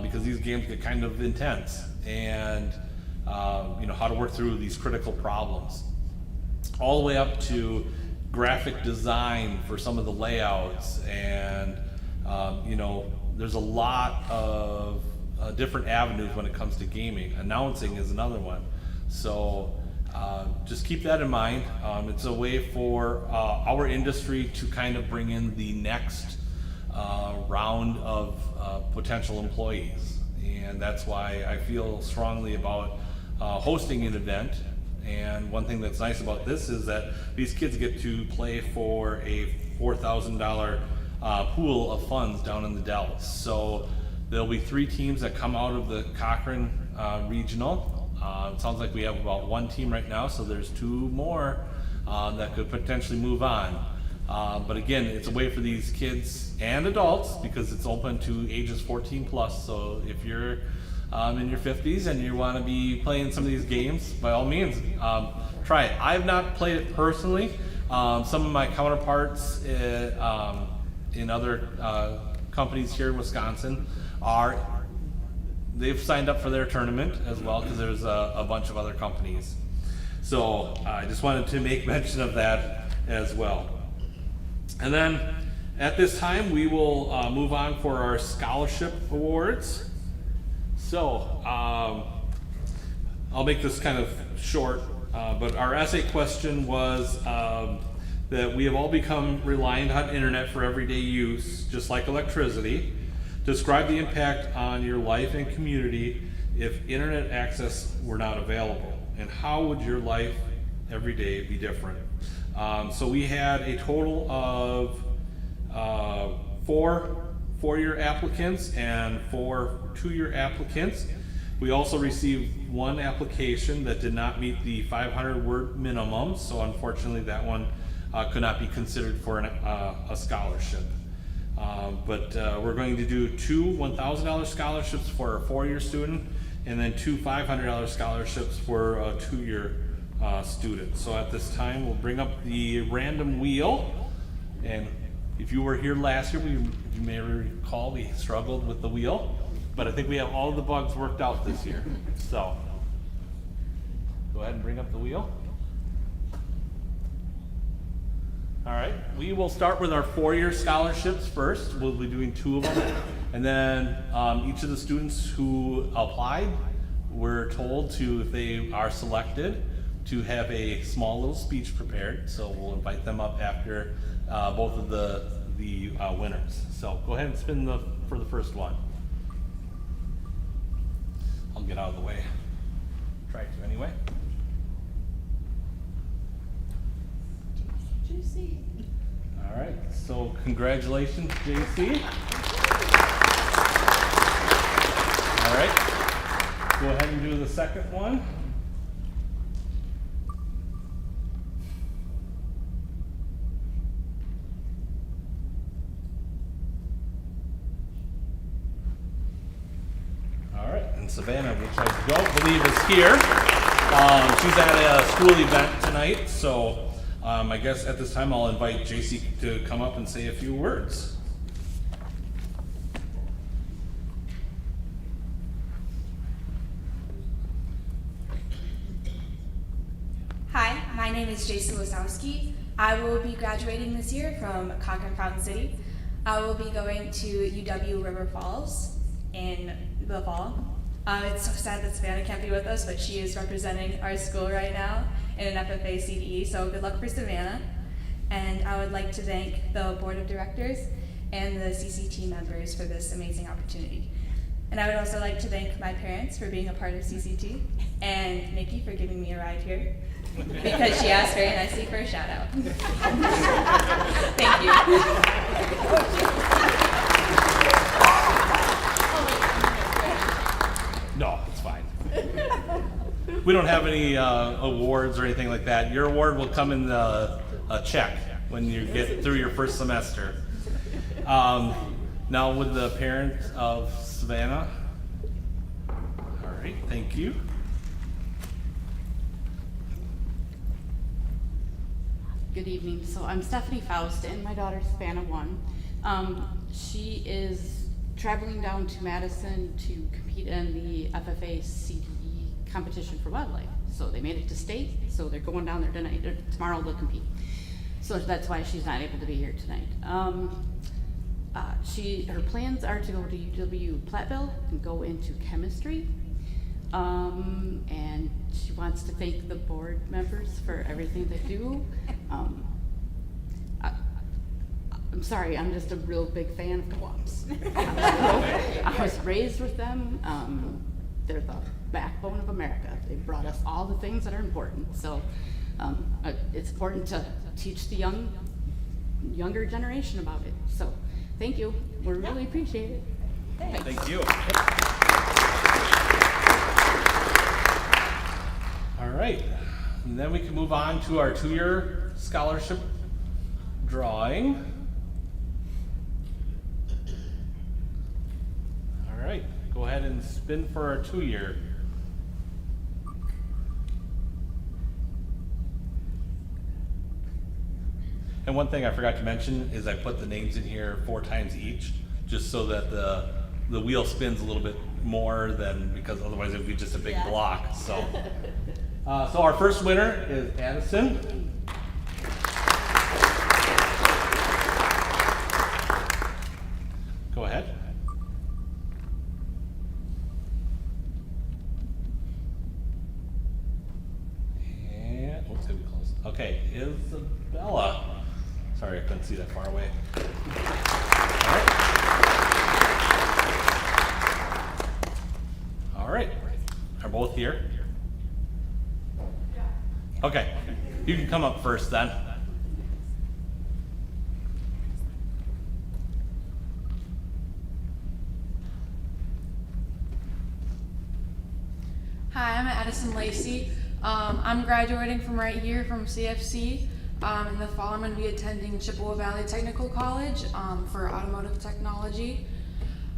because these games get kind of intense, and how to work through these critical problems, all the way up to graphic design for some of the layouts. And there's a lot of different avenues when it comes to gaming. Announcing is another one. So just keep that in mind. It's a way for our industry to kind of bring in the next round of potential employees. And that's why I feel strongly about hosting an event. And one thing that's nice about this is that these kids get to play for a $4,000 pool of funds down in the Dells. So there'll be 3 teams that come out of the Cochrane Regional. It sounds like we have about 1 team right now, so there's 2 more that could potentially move on. But again, it's a way for these kids and adults, because it's open to ages 14 plus. So if you're in your 50s and you want to be playing some of these games, by all means, try it. I've not played it personally. Some of my counterparts in other companies here in Wisconsin they've signed up for their tournament as well, because there's a bunch of other companies. So I just wanted to make mention of that as well. And then at this time, we will move on for our scholarship awards. So I'll make this kind of short, but our essay question was that we have all become reliant on internet for everyday use, just like electricity. Describe the impact on your life and community if internet access were not available, and how would your life every day be different? So we had a total of 4 four-year applicants and 4 two-year applicants. We also received 1 application that did not meet the 500-word minimum, so unfortunately that one could not be considered for a scholarship. But we're going to do 2 $1,000 scholarships for a 4-year student, and then 2 $500 scholarships for a 2-year student. So at this time, we'll bring up the random wheel, and if you were here last year, you may recall we struggled with the wheel, but I think we have all the bugs worked out this year. So go ahead and bring up the wheel. All right, we will start with our 4-year scholarships first. We'll be doing 2 of them. And then each of the students who applied were told to, if they are selected, to have a small little speech prepared. So we'll invite them up after both of the winners. So go ahead and spin for the first one. I'll get out of the way. Try to anyway. JC. All right, so congratulations, JC. All right, go ahead and do the second one. All right, and Savannah, which I don't believe is here. She's at a school event tonight, so I guess at this time I'll invite JC to come up and say a few words. Hi, my name is Jason Wasowski. I will be graduating this year from Cochrane-Fountain City. I will be going to UW River Falls in the fall. It's so sad that Savannah can't be with us, but she is representing our school right now in an FFA CDE, so good luck for Savannah. And I would like to thank the Board of Directors and the CCT members for this amazing opportunity. And I would also like to thank my parents for being a part of CCT, and Nikki for giving me a ride here, because she asked very nicely for a shout out. Thank you. No, it's fine. We don't have any awards or anything like that. Your award will come in a check when you get through your first semester. Now with the parent of Savannah. All right, thank you. Good evening. So I'm Stephanie Faust, and my daughter Savannah won. She is traveling down to Madison to compete in the FFA CDE competition for wildlife. So they made it to state, so they're going down there tonight. Tomorrow they'll compete. So that's why she's not able to be here tonight. Her plans are to go to UW Platteville and go into chemistry. And she wants to thank the board members for everything they do. I'm sorry, I'm just a real big fan of co-ops. I was raised with them. They're the backbone of America. They brought us all the things that are important. So it's important to teach the younger generation about it. So thank you. We really appreciate it. Thank you. All right, and then we can move on to our 2-year scholarship drawing. All right, go ahead and spin for our 2-year. And one thing I forgot to mention is I put the names in here 4 times each, just so that the wheel spins a little bit more than, because otherwise it would be just a big block. So, so our first winner is Addison. Go ahead. Okay, Isabella. Sorry, I couldn't see that far away. All right. Are both here? Okay, you can come up first then. Hi, I'm Addison Lacey. I'm graduating from right here from CFC. In the fall, I'm going to be attending Chippewa Valley Technical College for automotive technology.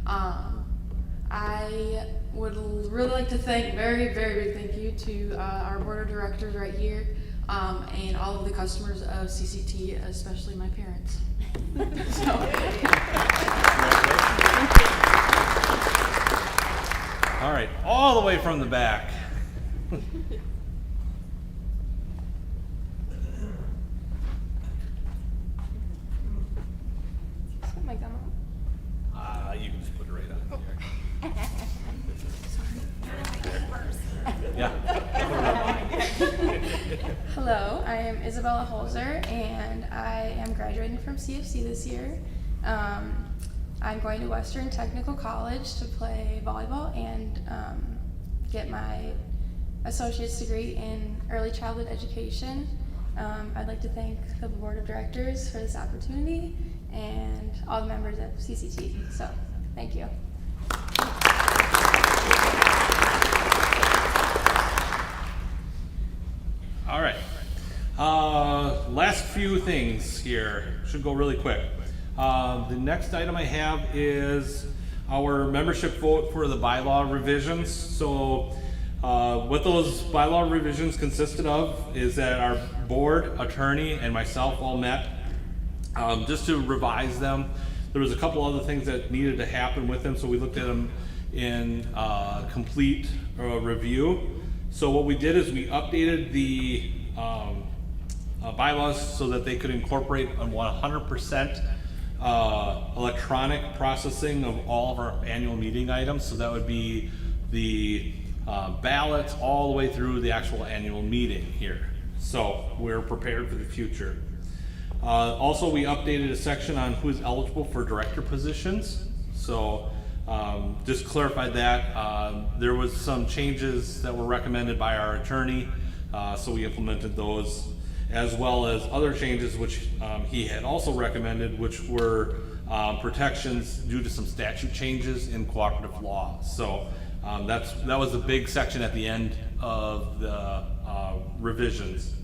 I would really like to thank, very, very big thank you to our board of directors right here and all of the customers of CCT, especially my parents. All right, all the way from the back. You can just put it right on here. Yeah. Hello, I am Isabella Holzer, and I am graduating from CFC this year. I'm going to Western Technical College to play volleyball and get my associate's degree in early childhood education. I'd like to thank the board of directors for this opportunity and all the members of CCT. So, thank you. All right. Last few things here. Should go really quick. The next item I have is our membership vote for the bylaw revisions. So what those bylaw revisions consisted of is that our board, attorney, and myself all met just to revise them. There was a couple other things that needed to happen with them, so we looked at them in complete review. So what we did is we updated the bylaws so that they could incorporate a 100% electronic processing of all of our annual meeting items. So that would be the ballots all the way through the actual annual meeting here. So we're prepared for the future. Also, we updated a section on who's eligible for director positions. So just clarified that. There was some changes that were recommended by our attorney, so we implemented those, as well as other changes which he had also recommended, which were protections due to some statute changes in cooperative law. So that was a big section at the end of the revisions.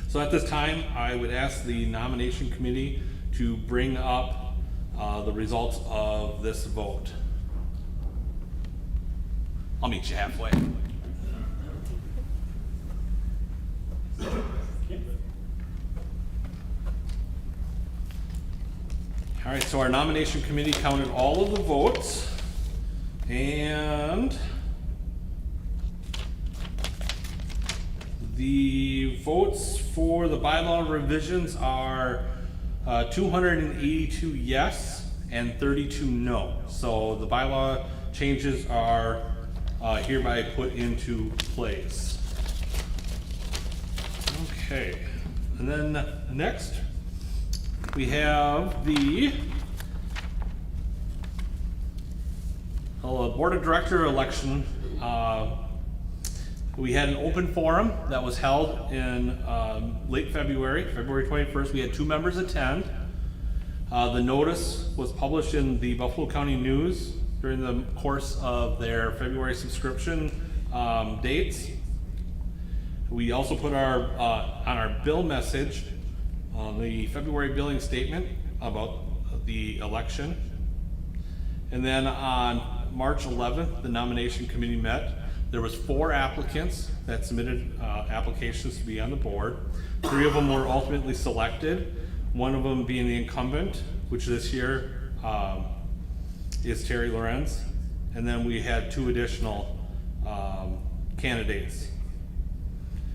So at this time, I would ask the nomination committee to bring up the results of this vote. I'll meet you halfway. All right, so our nomination committee counted all of the votes, and the votes for the bylaw revisions are 282 yes and 32 no. So the bylaw changes are hereby put into place. Okay, and then next we have the board of director election. We had an open forum that was held in late February 21st. We had 2 members attend. The notice was published in the Buffalo County News during the course of their February subscription dates. We also put our on our bill message the February billing statement about the election. And then on March 11th, the nomination committee met. There was 4 applicants that submitted applications to be on the board. 3 of them were ultimately selected, one of them being the incumbent, which this year is Terry Lorenz. And then we had 2 additional candidates.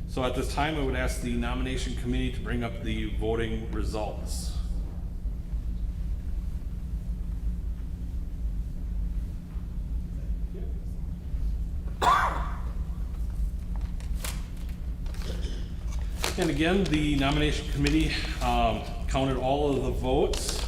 So at this time, I would ask the nomination committee to bring up the voting results. And again, the nomination committee counted all of the votes.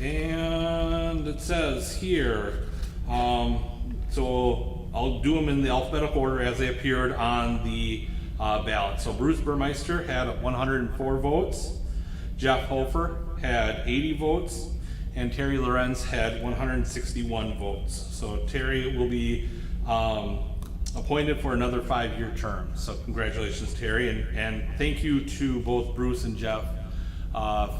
And it says here, so I'll do them in the alphabetical order as they appeared on the ballot. So Bruce Burmeister had 104 votes. Jeff Hofer had 80 votes. And Terry Lorenz had 161 votes. So Terry will be appointed for another 5-year term. So congratulations, Terry, and thank you to both Bruce and Jeff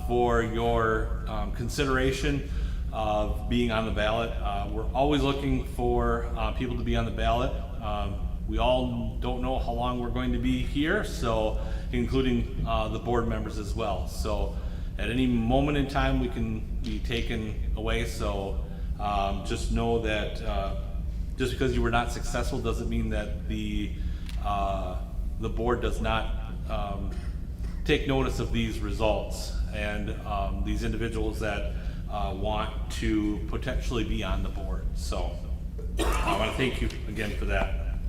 for your consideration of being on the ballot. We're always looking for people to be on the ballot. We all don't know how long we're going to be here, so including the board members as well. So at any moment in time, we can be taken away. So just know that just because you were not successful doesn't mean that the board does not take notice of these results and these individuals that want to potentially be on the board. So I want to thank you again for that.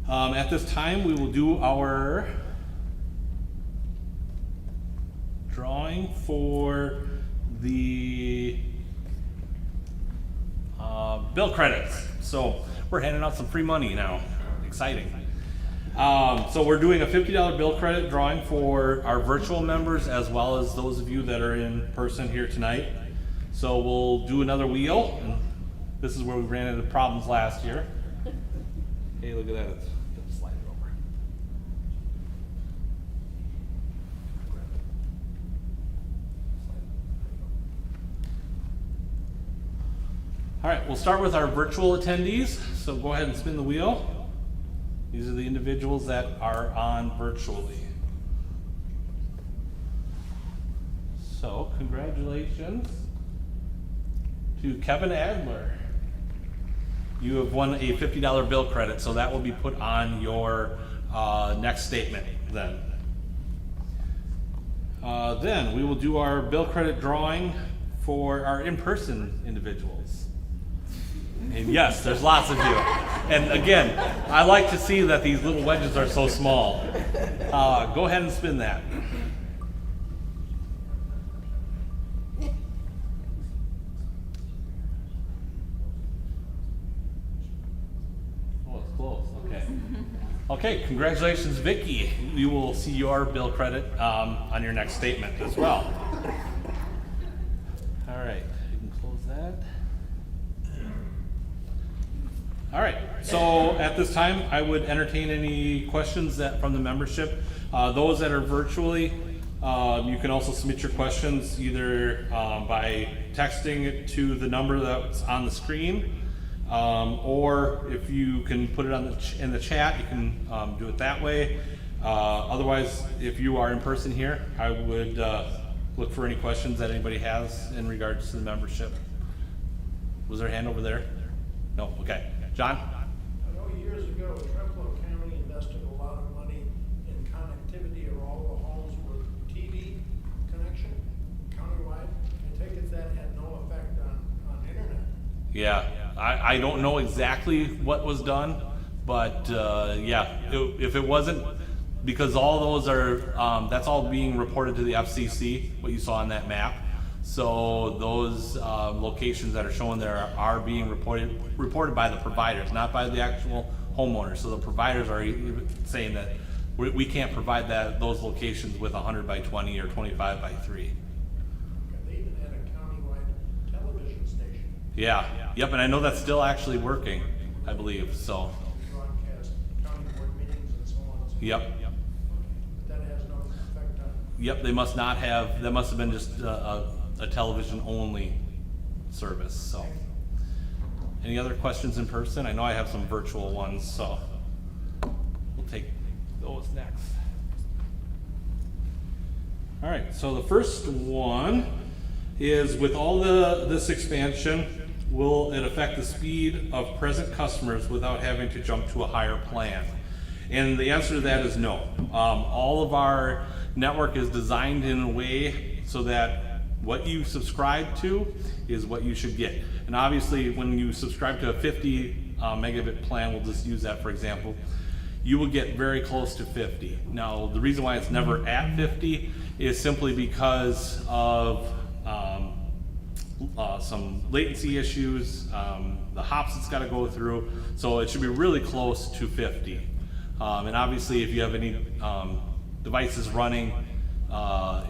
At this time, we will do our drawing for the bill credits. So we're handing out some free money now. Exciting. So we're doing a $50 bill credit drawing for our virtual members as well as those of you that are in person here tonight. So we'll do another wheel, and this is where we ran into problems last year. Hey, look at that. Let's slide it over. All right, we'll start with our virtual attendees. So go ahead and spin the wheel. These are the individuals that are on virtually. So congratulations to Kevin Adler. You have won a $50 bill credit, so that will be put on your next statement then. Then we will do our bill credit drawing for our in-person individuals. And yes, there's lots of you. And again, I like to see that these little wedges are so small. Go ahead and spin that. Oh, it's close. Okay. Okay, congratulations, Vicky. You will see your bill credit on your next statement as well. All right, you can close that. All right, so at this time, I would entertain any questions from the membership. Those that are virtually, you can also submit your questions either by texting it to the number that's on the screen, or if you can put it in the chat, you can do it that way. Otherwise, if you are in person here, I would look for any questions that anybody has in regards to the membership. Was there a hand over there? No, okay. John? I know years ago, Trempealeau County invested a lot of money in connectivity of all the homes with TV connection countywide. I take it that had no effect on internet. Yeah, I don't know exactly what was done, but yeah, if it wasn't, because all those are, that's all being reported to the FCC, what you saw on that map. So those locations that are shown there are being reported by the providers, not by the actual homeowners. So the providers are saying that we can't provide those locations with 100 by 20 or 25 by 3. They even had a countywide television station. Yeah, yep, and I know that's still actually working, I believe, so. Broadcast county board meetings and so on and so forth. Yep. But that has no effect on. Yep, they must not have, that must have been just a television only service, so. Any other questions in person? I know I have some virtual ones, so we'll take those next. All right, so the first one is, with all this expansion, will it affect the speed of present customers without having to jump to a higher plan? And the answer to that is no. All of our network is designed in a way so that what you subscribe to is what you should get. And obviously, when you subscribe to a 50 megabit plan, we'll just use that for example, you will get very close to 50. Now, the reason why it's never at 50 is simply because of some latency issues, the hops it's got to go through, so it should be really close to 50. And obviously, if you have any devices running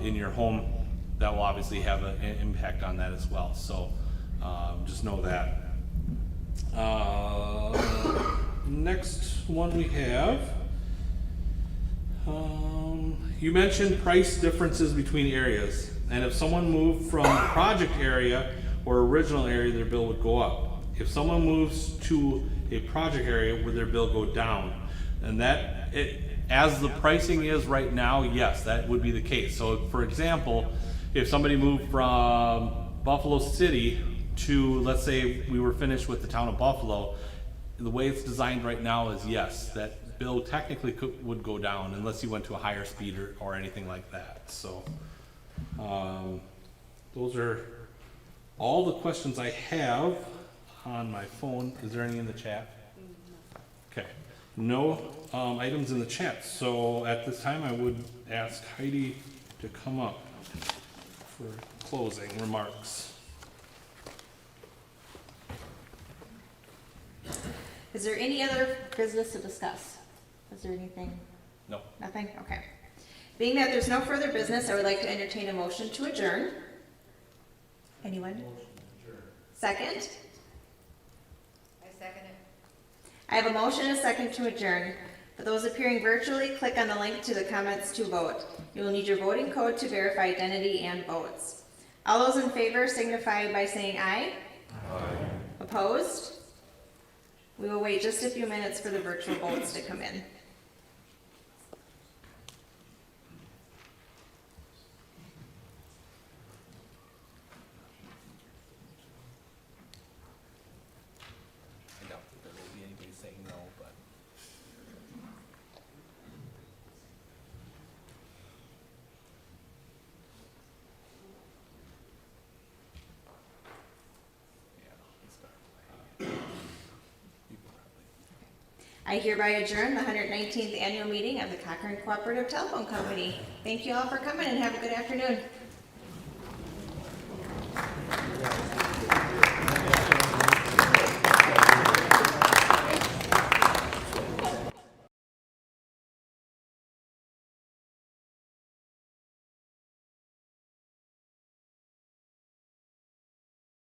in your home, that will obviously have an impact on that as well. So just know that. Next one we have. You mentioned price differences between areas, and if someone moved from the project area or original area, their bill would go up. If someone moves to a project area, would their bill go down? And as the pricing is right now, yes, that would be the case. So for example, if somebody moved from Buffalo City to, let's say we were finished with the town of Buffalo, the way it's designed right now is yes, that bill technically would go down unless you went to a higher speed or anything like that. So those are all the questions I have on my phone. Is there any in the chat? Okay, no items in the chat. So at this time, I would ask Heidi to come up for closing remarks. Is there any other business to discuss? Is there anything? No. Nothing? Okay. Being that there's no further business, I would like to entertain a motion to adjourn. Anyone? Second? I second it. I have a motion and a second to adjourn. For those appearing virtually, click on the link to the comments to vote. You will need your voting code to verify identity and votes. All those in favor signify by saying aye. Aye. Opposed? We will wait just a few minutes for the virtual votes to come in. I doubt that there will be anybody saying no, but. I hereby adjourn the 119th annual meeting of the Cochrane Cooperative Telephone Company. Thank you all for coming and have a good afternoon.